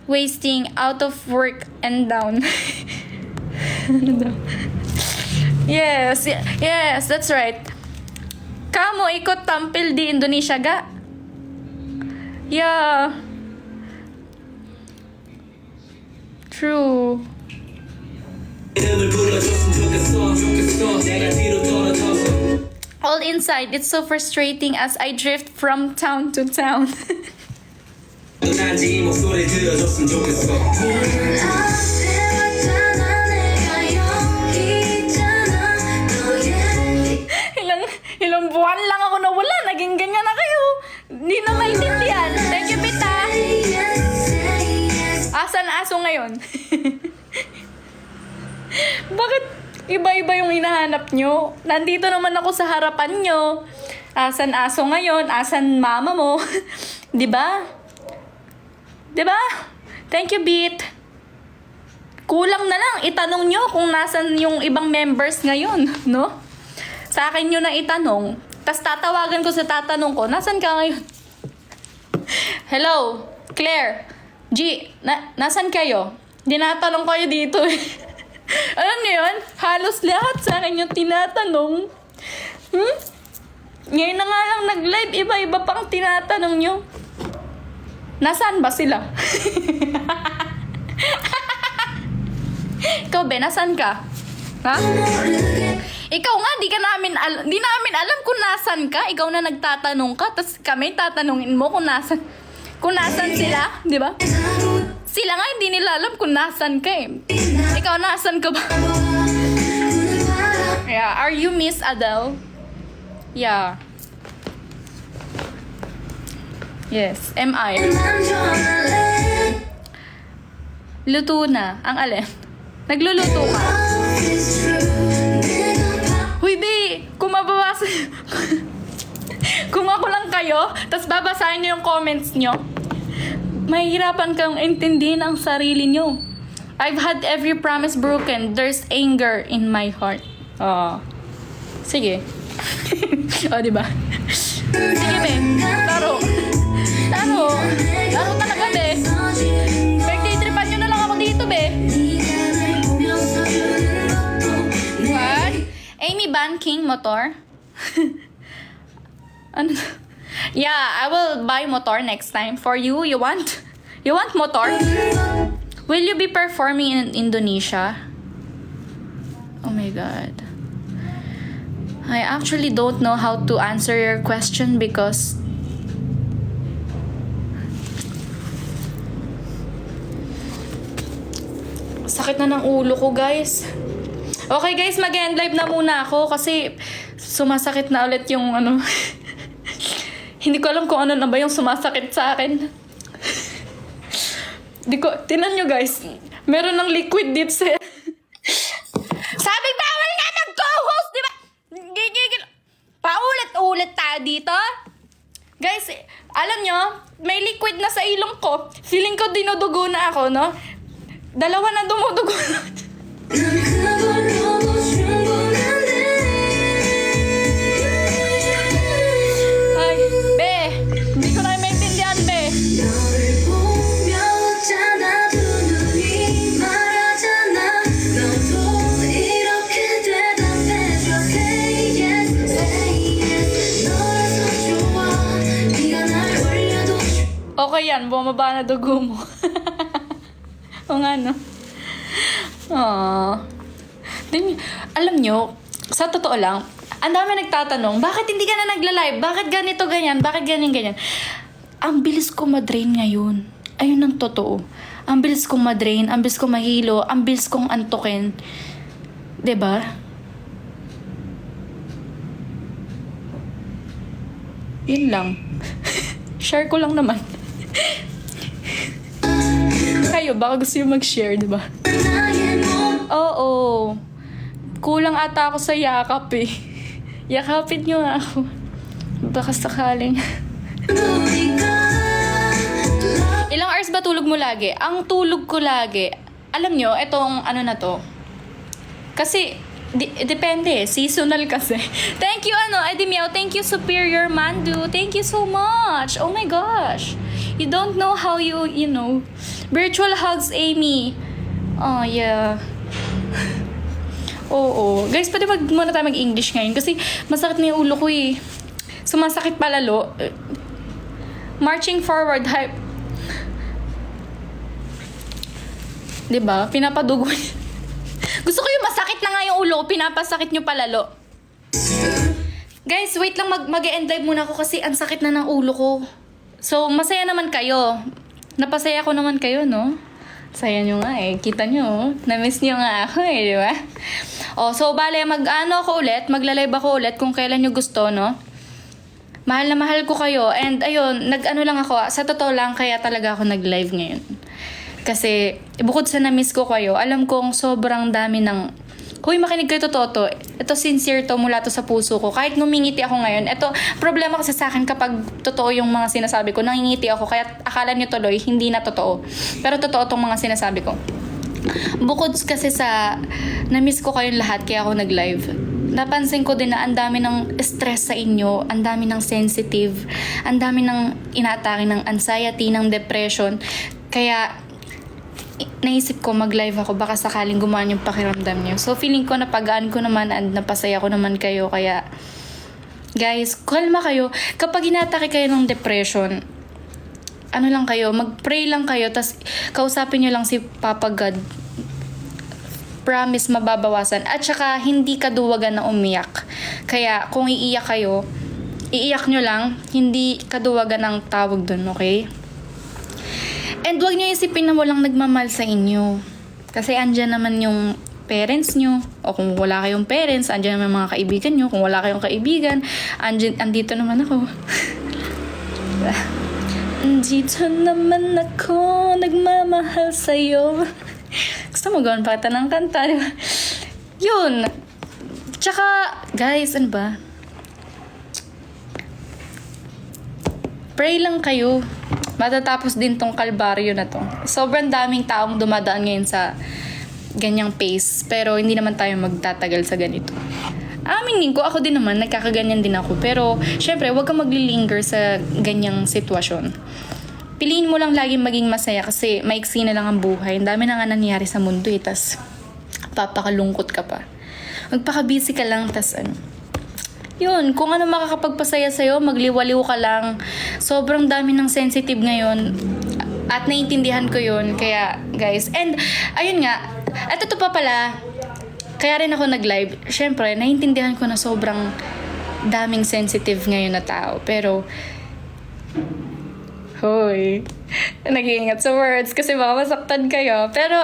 wasting out of work and down. Yes, yes, that's right. Kamu ikut tampil di Indonesia ga? Yeah. True. All inside, it's so frustrating as I drift from town to town. 난지 목소리 들어줬으면 좋겠어 Ilang buwan lang ako nawala, naging ganyan na kayo. Hindi na maintindihan. Thank you, Pita. Asan aso ngayon? Bakit iba-iba yung hinahanap nyo? Nandito naman ako sa harapan nyo. Asan aso ngayon? Asan mama mo? Diba? Diba? Thank you, Beat. Kulang na lang, itanong nyo kung nasan yung ibang members ngayon, no? Sa akin nyo na itanong. Tapos tatawagan ko sa tatanong ko, nasan ka ngayon? Hello, Claire. G, nasan kayo? Dinatanong kayo dito eh. Alam niyo yun? Halos lahat sa akin yung tinatanong. Ngayon na nga lang nag-live, iba-iba pang tinatanong nyo. Nasaan ba sila? Ikaw, be, nasaan ka? Ha? Ikaw nga, di namin alam kung nasan ka. Ikaw na nagtatanong ka, tapos kami tatanungin mo kung nasan sila, di ba? Sila nga hindi nila alam kung nasan ka eh. Ikaw, nasan ka ba? Yeah, are you Miss Adele? Yeah. Yes, am I? Luto na. Ang alin? Nagluluto ka? Huy, be! Kung mababasa... Kung ako lang kayo, tapos babasahin nyo yung comments nyo, mahihirapan kang intindihin ang sarili nyo. I've had every promise broken. There's anger in my heart. Oh. Sige. Diba? Sige, be. Laro. Laro talaga, be. Pagtitripan nyo na lang ako dito, be. What? Amy Banking motor? Ano? Yeah, I will buy motor next time. For you, you want motor? Will you be performing in Indonesia? Oh my God. I actually don't know how to answer your question because sakit na ng ulo ko, guys. Okay, guys, mag-end live na muna ako kasi sumasakit na ulit yung ano. Hindi ko alam kung ano na ba yung sumasakit sa akin. Tinan nyo, guys. Meron ng liquid dito sa... Sabi, bawal nga mag-co-host, di ba? Gigigil. Paulit-ulit tayo dito. Guys, alam nyo, may liquid na sa ilong ko. Feeling ko dinudugo na ako, no? Dalawa na dumudugo na. Ay, be. Hindi ko na maintindihan, be. Okay yan, bumaba na dugo mo. O nga, no? Aww. Alam nyo, sa totoo lang, ang dami nagtatanong, bakit hindi ka na nagla-live? Bakit ganito, ganyan? Bakit ganyan? Ang bilis ko ma-drain ngayon. Ayun ang totoo. Ang bilis kong ma-drain, ang bilis kong mahilo, ang bilis kong antukin. 'Di ba? Yun lang. Share ko lang naman. Kayo, baka gusto yung mag-share, 'di ba? Oo. Kulang ata ako sa yakap eh. Yakapin nyo nga ako. Baka sakaling. Ilang hours ba tulog mo lagi? Ang tulog ko lagi, alam nyo, etong ano na to. Kasi, Depende, seasonal kasi. Thank you, Eddie Miao. Thank you, Superior Mandu. Thank you so much. Oh my gosh. You don't know how you know. Virtual hugs, Amy. Oh, yeah. Oo. Guys, pwede muna tayo mag-English ngayon kasi masakit na yung ulo ko eh. Sumasakit palalo. Marching forward, hype. Diba? Pinapadugo niya. Gusto ko yung masakit na nga yung ulo ko, pinapasakit nyo palalo. Guys, wait lang, mag-end live muna ako kasi ang sakit na ng ulo ko. So, masaya naman kayo. Napasaya ko naman kayo, no? Saya nyo nga eh. Kita nyo, na-miss nyo nga ako eh, di ba? So, bale, magla-live ako ulit kung kailan nyo gusto, no? Mahal na mahal ko kayo. And ayun, lang ako. Sa totoo lang, kaya talaga ako nag-live ngayon. Kasi, bukod sa na-miss ko kayo, alam kong sobrang dami ng... Huy, makinig kayo totoo. Ito sincere to, mula to sa puso ko. Kahit ngumingiti ako ngayon, ito, problema kasi sa akin kapag totoo yung mga sinasabi ko, nangingiti ako, kaya akala nyo tuloy, hindi na totoo. Pero totoo tong mga sinasabi ko. Bukod kasi sa na-miss ko kayong lahat, kaya ako nag-live. Napansin ko din na ang dami ng stress sa inyo, ang dami ng sensitive, ang dami ng inaatake ng anxiety, ng depression. Kaya, naisip ko mag-live ako, baka sakaling gumaan yung pakiramdam niyo. So, feeling ko napagaan ko naman and napasaya ko naman kayo. Kaya, guys, kalma kayo. Kapag inatake kayo ng depression, lang kayo, mag-pray lang kayo, tas kausapin nyo lang si Papa God. Promise, mababawasan. At saka, hindi kaduwagan na umiyak. Kaya, kung iiyak kayo, iiyak nyo lang, hindi kaduwagan ang tawag dun, okay? And huwag nyo isipin na walang nagmamahal sa inyo. Kasi andyan naman yung parents nyo. O kung wala kayong parents, andyan naman mga kaibigan nyo. Kung wala kayong kaibigan, andito naman ako. Andito naman ako, nagmamahal sa'yo. Gusto mo gawin pa ng kanta, di ba? Yun. Tsaka, guys, ano ba? Pray lang kayo. Matatapos din tong kalbaryo na to. Sobrang daming taong dumadaan ngayon sa ganyang pace. Pero hindi naman tayo magtatagal sa ganito. Aminin ko, ako din naman, nagkakaganyan din ako. Pero, syempre, huwag kang maglilinger sa ganyang sitwasyon. Piliin mo lang laging maging masaya kasi maiksi na lang ang buhay. Ang dami na nga nangyari sa mundo eh. Tas, papakalungkot ka pa. Magpaka-busy ka lang, tas ano. Yun, kung ano makakapagpasaya sa'yo, magliwaliw ka lang. Sobrang dami ng sensitive ngayon. At naiintindihan ko yun. Kaya, guys. And, ayun nga. At ito pa pala, kaya rin ako nag-live. Siyempre, naiintindihan ko na sobrang daming sensitive ngayon na tao. Pero, hoy, nag-iingat sa words kasi baka masaktan kayo. Pero,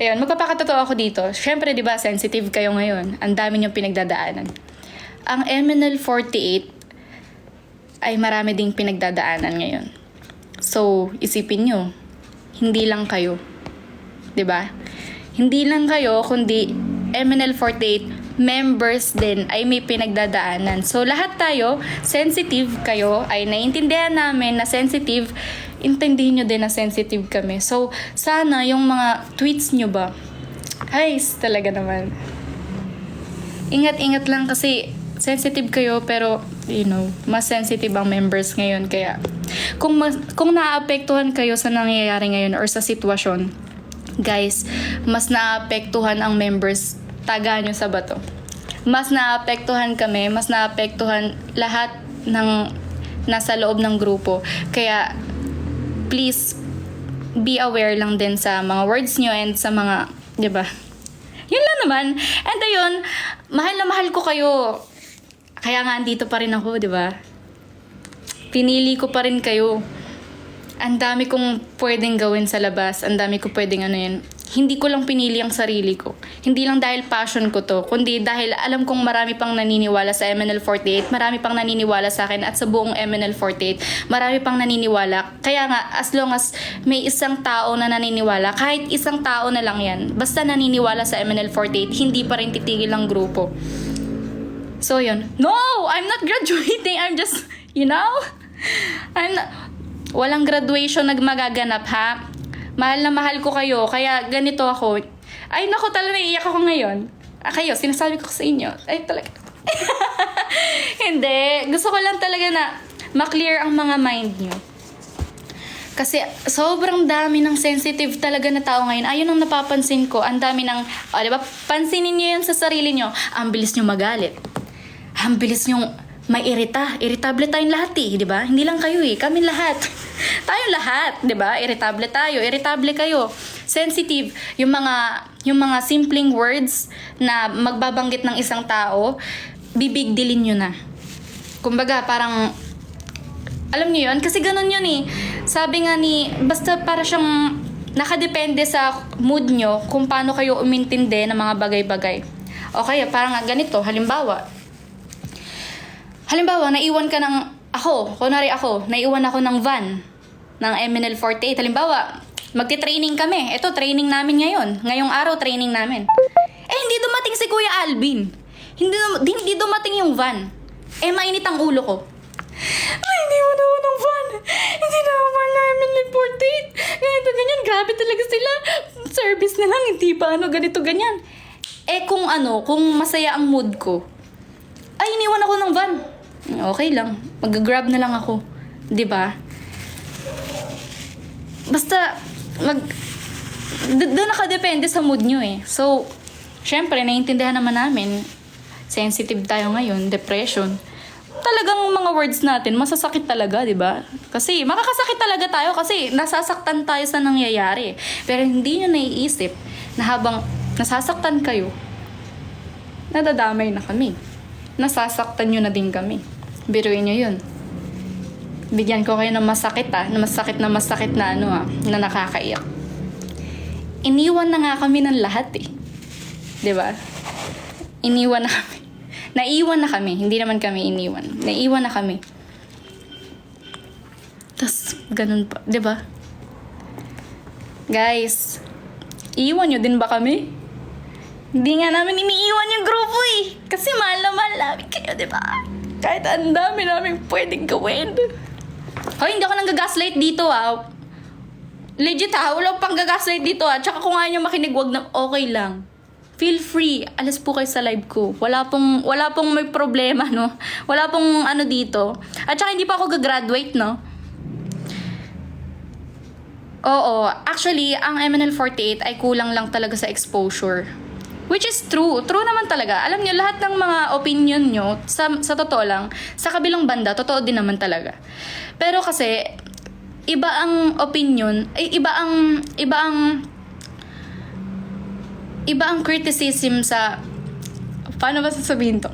ayun, magpapakatotoo ako dito. Siyempre, di ba, sensitive kayo ngayon. Ang dami niyong pinagdadaanan. Ang MNL48 ay marami ding pinagdadaanan ngayon. So, isipin nyo, hindi lang kayo. 'Di ba? Hindi lang kayo, kundi MNL48 members din ay may pinagdadaanan. So, lahat tayo, sensitive kayo, ay naiintindihan namin na sensitive, intindihin nyo din na sensitive kami. So, sana yung mga tweets nyo ba, ay, talaga naman. Ingat-ingat lang kasi sensitive kayo pero mas sensitive ang members ngayon kaya kung naapektuhan kayo sa nangyayari ngayon or sa sitwasyon, guys, mas naapektuhan ang members, taga nyo sa bato. Mas naapektuhan kami, mas naapektuhan lahat ng nasa loob ng grupo. Kaya please be aware lang din sa mga words nyo and sa mga, 'di ba? Yun lang naman. And ayun, mahal na mahal ko kayo. Kaya nga andito pa rin ako, di ba? Pinili ko pa rin kayo. Ang dami kong pwedeng gawin sa labas. Ang dami ko pwedeng yan. Hindi ko lang pinili ang sarili ko. Hindi lang dahil passion ko to, kundi dahil alam kong marami pang naniniwala sa MNL48, marami pang naniniwala sa akin at sa buong MNL48, marami pang naniniwala. Kaya nga, as long as may isang tao na naniniwala, kahit isang tao na lang yan, basta naniniwala sa MNL48, hindi pa rin titigil ang grupo. So, yun. No! I'm not graduating. I'm just, walang graduation nagmagaganap, ha? Mahal na mahal ko kayo. Kaya ganito ako. Ay, naku, talaga naiiyak ako ngayon. Kayo, sinasabi ko sa inyo. Ay, talaga. Hindi. Gusto ko lang talaga na ma-clear ang mga mind nyo. Kasi sobrang dami ng sensitive talaga na tao ngayon. Ayun ang napapansin ko. Ang dami ng, diba? Pansinin nyo yan sa sarili nyo. Ang bilis nyo magalit. Ang bilis nyo mairita. Irritable tayong lahat eh, diba? Hindi lang kayo eh. Kami lahat. Tayong lahat, diba? Irritable tayo. Irritable kayo. Sensitive. Yung mga simpleng words na magbabanggit ng isang tao, bibigdilin nyo na. Kumbaga, parang alam niyo yun? Kasi ganun yun eh. Sabi nga basta para siyang nakadepende sa mood nyo kung paano kayo umintindi ng mga bagay-bagay. Okay, parang nga ganito. Halimbawa, naiwan ka ng, naiwan ako ng van ng MNL48. Halimbawa, magti-training kami. Ito, training namin ngayon. Ngayong araw, training namin. Hindi dumating si Kuya Alvin. Hindi dumating yung van. Mainit ang ulo ko. Hindi mo na ako ng van. Hindi na ako mahal na MNL48. Ganito, ganyan. Grabe talaga sila. Service na lang. Hindi pa ganito, ganyan. Kung masaya ang mood ko, iniwan ako ng van. Okay lang. Mag-grab na lang ako. 'Di ba? Basta, doon nakadepende sa mood nyo eh. So, syempre, naiintindihan naman namin. Sensitive tayo ngayon. Depression. Talagang mga words natin, masasakit talaga, di ba? Kasi makakasakit talaga tayo kasi nasasaktan tayo sa nangyayari. Pero hindi nyo naiisip na habang nasasaktan kayo, nadadamay na kami. Nasasaktan nyo na din kami. Biruin nyo yun. Bigyan ko kayo ng masakit na masakit na na nakakaiyak. Iniwan na nga kami ng lahat eh. di ba? Iniwan na kami. Naiwan na kami. Hindi naman kami iniwan. Naiwan na kami. Tas, ganun pa. Di ba? Guys, iiwan nyo din ba kami? Hindi nga namin iniiwan yung grupo eh. Kasi mahal na mahal namin kayo, di ba? Kahit ang dami namin pwedeng gawin. Hoy, hindi ako nang gagaslight dito Legit wala pang gagaslight dito Tsaka kung ayaw nyo makinig, wag na, okay lang. Feel free, alas po kayo sa live ko. Wala pong may problema, no? Wala pong dito. At saka hindi pa ako gagraduate, no? Oo, actually, ang MNL48 ay kulang lang talaga sa exposure. Which is true. True naman talaga. Alam nyo, lahat ng mga opinion nyo, sa totoo lang, sa kabilang banda, totoo din naman talaga. Pero kasi, iba ang opinion, iba ang criticism sa, paano ba sasabihin to?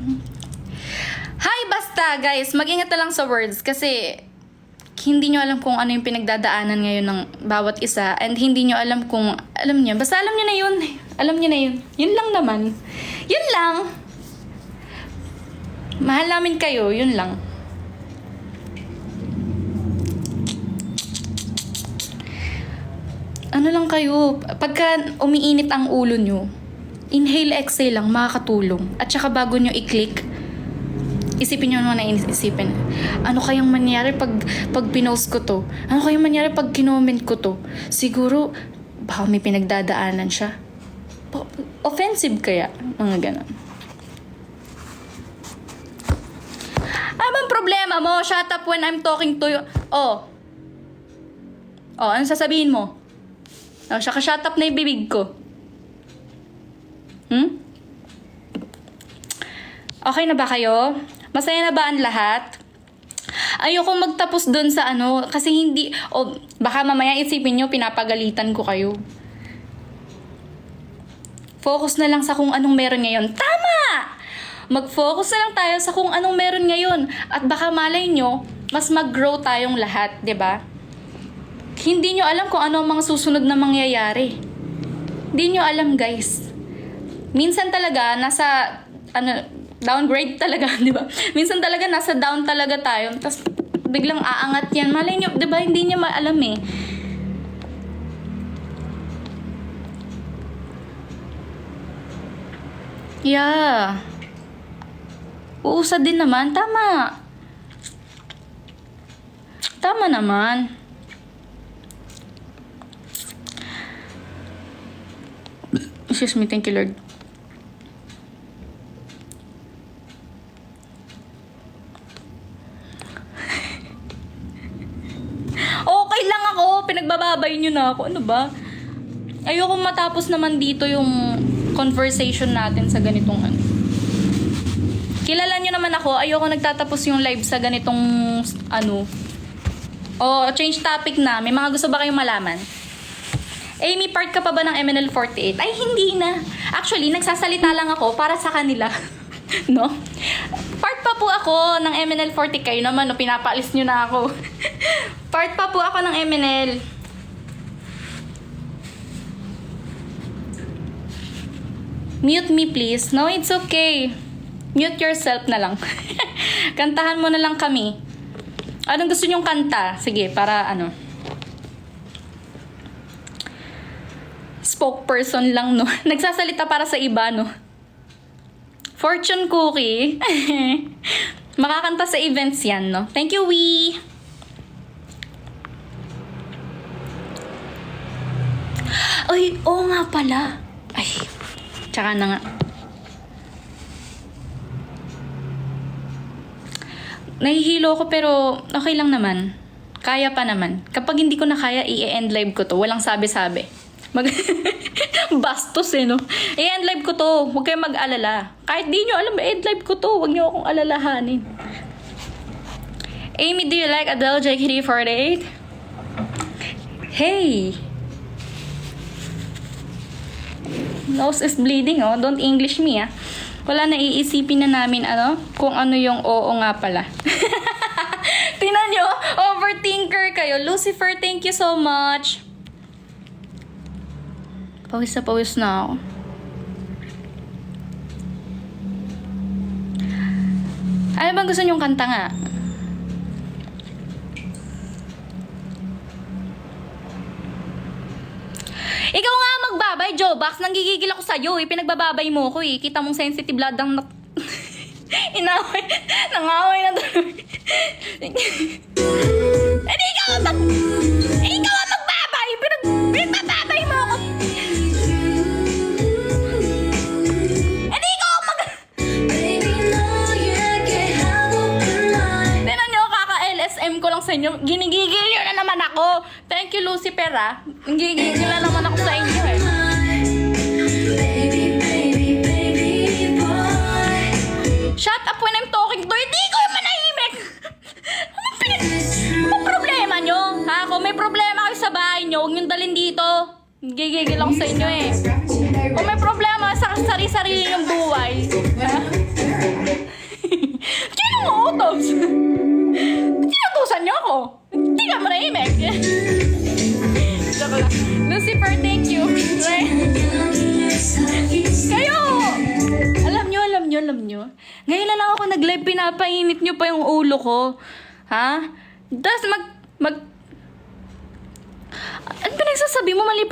Hi, basta guys, mag-ingat na lang sa words kasi hindi nyo alam kung ano yung pinagdadaanan ngayon ng bawat isa and hindi nyo alam kung, alam nyo, basta alam nyo na yun. Alam nyo na yun. Yun lang naman. Yun lang. Mahal namin kayo, yun lang. Ano lang kayo, pagka umiinit ang ulo nyo, inhale, exhale lang, makakatulong. At saka bago nyo i-click, isipin nyo naman na isipin. Ano kayang mangyari pag pinost ko to? Ano kayang mangyari pag kinoment ko to? Siguro, baka may pinagdadaanan siya. Offensive kaya? Mga ganon. Ano bang problema mo? Shut up when I'm talking to you. Ano sasabihin mo? Shut up na yung bibig ko. Okay na ba kayo? Masaya na ba ang lahat? Ayoko magtapos dun sa kasi hindi, baka mamaya isipin nyo, pinapagalitan ko kayo. Focus na lang sa kung anong meron ngayon. Tama! Mag-focus na lang tayo sa kung anong meron ngayon. At baka malay nyo, mas mag-grow tayong lahat, 'di ba? Hindi nyo alam kung ano ang mga susunod na mangyayari. Hindi nyo alam, guys. Minsan talaga, nasa, downgrade talaga, di ba? Minsan talaga, nasa down talaga tayo. Tapos, biglang aangat yan. Malay nyo, di ba? Hindi nyo maalam eh. Yeah. Uusad din naman. Tama. Tama naman. Excuse me, thank you, Lord. nyo na ako. Ano ba? Ayoko matapos naman dito yung conversation natin sa ganitong ano. Kilala nyo naman ako, ayoko nagtatapos yung live sa ganitong ano. O, change topic na. May mga gusto ba kayong malaman? Amy, part ka pa ba ng MNL48? Ay, hindi na. Actually, nagsasalita lang ako para sa kanila. No? Part pa po ako ng MNL40. Kayo naman, no, pinapaalis nyo na ako. Part pa po ako ng MNL. Mute me please. No, it's okay. Mute yourself na lang. Kantahan mo na lang kami. Anong gusto nyong kanta? Sige, para ano. Spokesperson lang, no? Nagsasalita para sa iba, no? Fortune cookie. Makakanta sa events yan, no? Thank you, Wee! Ay, oo nga pala. Ay, tsaka na nga. Nahihilo ko pero okay lang naman. Kaya pa naman. Kapag hindi ko na kaya, i-end live ko to. Walang sabi-sabi. Bastos no? I-end live ko to. Huwag kayong mag-alala. Kahit di nyo alam, i-end live ko to. Huwag nyo akong alalahanin. Amy, do you like Adele JKT48? Hey! Nose is bleeding, oh. Don't English me, ah. Wala na iisipin na namin, ano? Kung ano yung oo nga pala. Tingnan nyo, overthinker kayo. Lucifer, thank you so much. Pawis na ako. Ano bang gusto nyong kanta nga? Ikaw nga magbabay, Jobax. Nanggigigil ako sa'yo eh. Pinagbababay mo ko eh. Kita mong sensitive ladang na... Inaway. Nangaway na doon. Hindi ikaw ang ikaw ang magbabay. Pinagbababay mo ako. Hindi ikaw ang Tinan nyo, kaka-LSM ko lang sa inyo. Ginigigil nyo na naman ako. Thank you, Lucifer, ah. Gigigil na naman ako sa inyo, eh. Shut up when I'm talking to you. Hindi ko yung manahimik. Anong problema nyo? Ha? Kung may problema kayo sa bahay nyo, huwag nyo dalhin dito. Gigigil ako sa inyo, eh. Kung may problema sa sarili-sarili yung buhay. Ha? Sino mo utos? Tinutusan nyo ako. Hindi ka manahimik. Lucifer, thank you. Kayo! Alam nyo. Ngayon na lang ako nag-live, pinapainit nyo pa yung ulo ko. Ha? Das ano pinagsasabi mo? Mali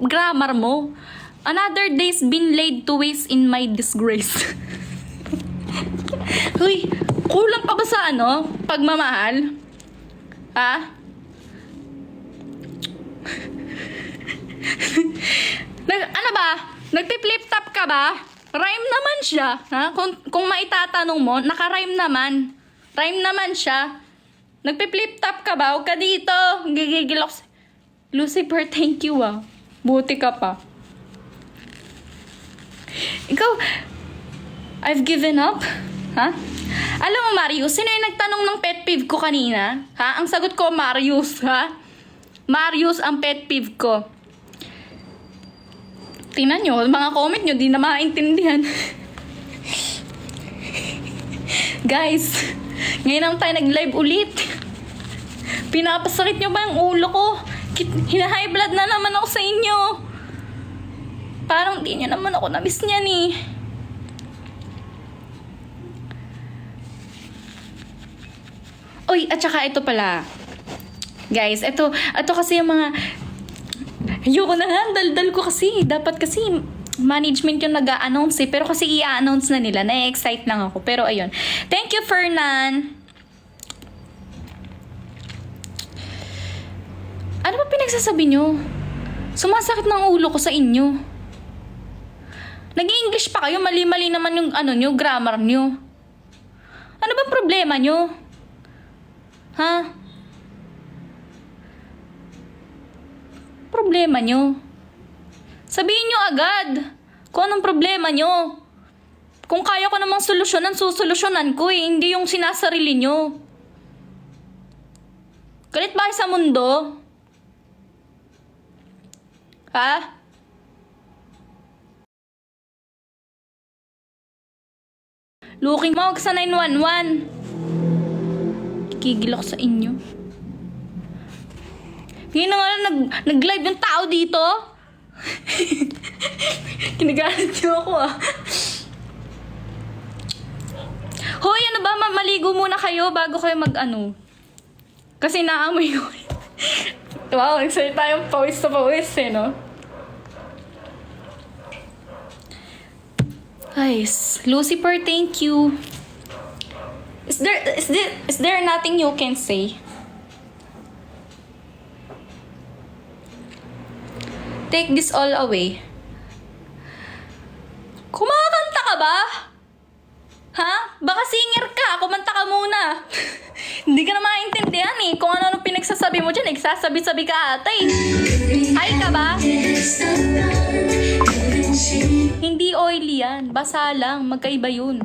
grammar mo. Another day's been laid to waste in my disgrace. Uy, kulang pa ba sa ano? Pagmamahal? Ha? Ano ba? Nagpi-flip top ka ba? Rhyme naman siya. Ha? Kung maitatanong mo, naka-rhyme naman. Rhyme naman siya. Nagpi-flip top ka ba? Huwag ka dito. Gigigil ako. Lucifer, thank you, ah. Buti ka pa. Ikaw, I've given up? Ha? Alam mo, Marius, sino yung nagtanong ng pet peeve ko kanina? Ha? Ang sagot ko, Marius, ha? Marius ang pet peeve ko. Tingnan nyo, mga comment nyo, di na maintindihan. Guys, ngayon lang tayo nag-live ulit. Pinapasakit nyo ba yung ulo ko? Hina-high blood na naman ako sa inyo. Parang di nyo naman ako na-miss niyan eh. Uy, at saka ito pala. Guys, ito kasi yung mga... Ayoko na nga, daldal ko kasi. Dapat kasi management yung nag-a-announce eh. Pero kasi i-a-announce na nila. Na-excite lang ako. Pero ayun. Thank you, Fernan. Ano ba pinagsasabi nyo? Sumasakit ng ulo ko sa inyo. Nag-i-English pa kayo. Mali-mali naman yung nyo, grammar nyo. Ano ba problema nyo? Ha? problema nyo? Sabihin nyo agad kung anong problema nyo. Kung kaya ko namang solusyonan, susolusyonan ko eh. Hindi yung sinasarili nyo. Galit ba kayo sa mundo? Ha? Looking mo sa 911. Kikigil ako sa inyo. Hindi na nga lang nag-live yung tao dito. Kinagalit niyo ako ah. Hoy, ano ba? Maligo muna kayo bago kayo mag-ano. Kasi naamoy ko. Wow, excited tayong pawis na pawis eh, no? Guys, Lucifer, thank you. Is there nothing you can say? Take this all away. Kumakanta ka ba? Ha? Baka singer ka. Kumanta ka muna. Hindi ka na maintindihan eh. Kung ano pinagsasabi mo dyan, nagsasabi-sabi ka ata eh. Ay ka ba? Hindi oily yan. Basa lang. Magkaiba yun.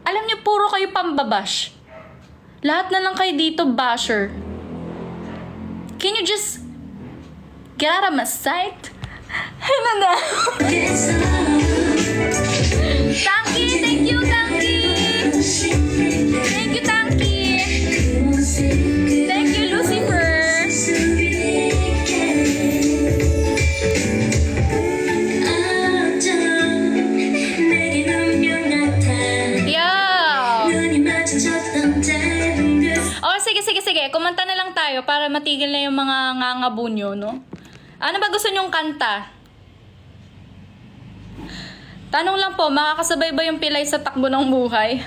Alam niyo, puro kayo pambabash. Lahat na lang kayo dito basher. Can you just get out of my sight? Ano na? Tanky! Thank you, Tanky! Thank you, Tanky! Thank you, Lucifer! Oh, sige. Kumanta na lang tayo para matigil na yung mga ngangabo nyo, no? Ano ba gusto nyong kanta? Tanong lang po, makakasabay ba yung pilay sa takbo ng buhay?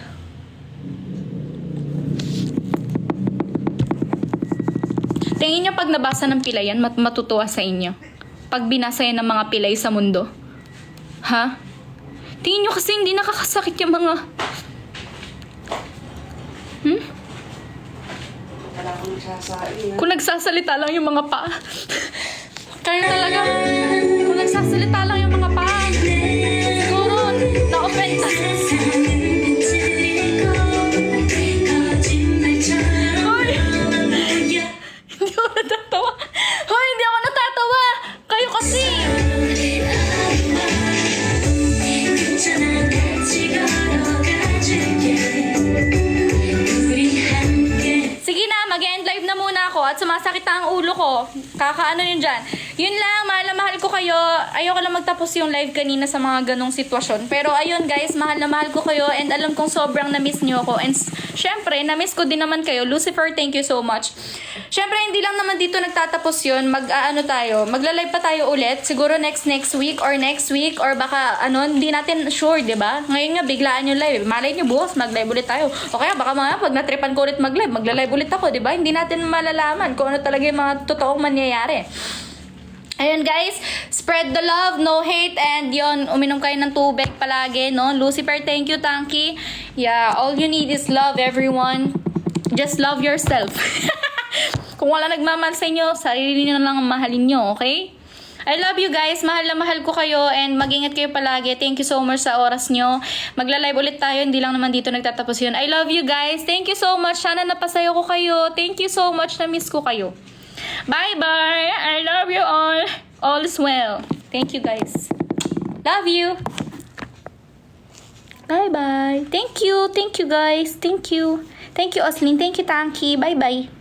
Tingin nyo pag nabasa ng pilay yan, matutuwa sa inyo. Pag binasa yan ng mga pilay sa mundo. Ha? Tingin nyo kasi hindi nakakasakit yung mga... Kung nagsasalita lang yung mga pa. Kayo talaga. Kung nagsasalita lang yung mga pa. Siguro, na-offend. Hoy! Hindi ako natatawa. Hoy, hindi ako natatawa. Kayo kasi. Sige na, mag-end live na muna ako at sumasakit na ang ulo ko. Kakaano yun dyan. Yun lang, mahal na mahal ko kayo. Ayoko lang magtapos yung live kanina sa mga ganong sitwasyon. Pero ayun guys, mahal na mahal ko kayo and alam kong sobrang na-miss nyo ako. And syempre, na-miss ko din naman kayo. Lucifer, thank you so much. Syempre, hindi lang naman dito nagtatapos yun. Magla-live pa tayo ulit. Siguro next week or baka hindi natin sure, di ba? Ngayon nga, biglaan yung live. Malay nyo bukas, mag-live ulit tayo. O kaya baka mga pag natripan ko ulit mag-live, magla-live ulit ako, di ba? Hindi natin malalaman kung ano talaga yung mga totoong mangyayari. Ayun guys, spread the love, no hate, and yon, uminom kayo ng tubig palagi, no? Lucifer, thank you, Tanky. Yeah, all you need is love, everyone. Just love yourself. Kung wala nagmamahal sa inyo, sarili nyo lang ang mahalin nyo, okay? I love you guys, mahal na mahal ko kayo, and mag-ingat kayo palagi. Thank you so much sa oras nyo. Magla-live ulit tayo, hindi lang naman dito nagtatapos yun. I love you guys, thank you so much. Sana napasayo ko kayo. Thank you so much, na-miss ko kayo. Bye-bye. I love you all. All is well. Thank you, guys. Love you. Bye-bye. Thank you. Thank you, guys. Thank you. Thank you, Oslin. Thank you, Tanky. Bye-bye.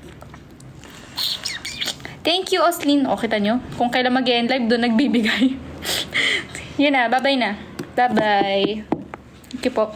Thank you, Oslin. O, kita nyo? Kung kailan mag-end live, doon nagbibigay. Yun na. Bye-bye na. Bye-bye. Thank you po.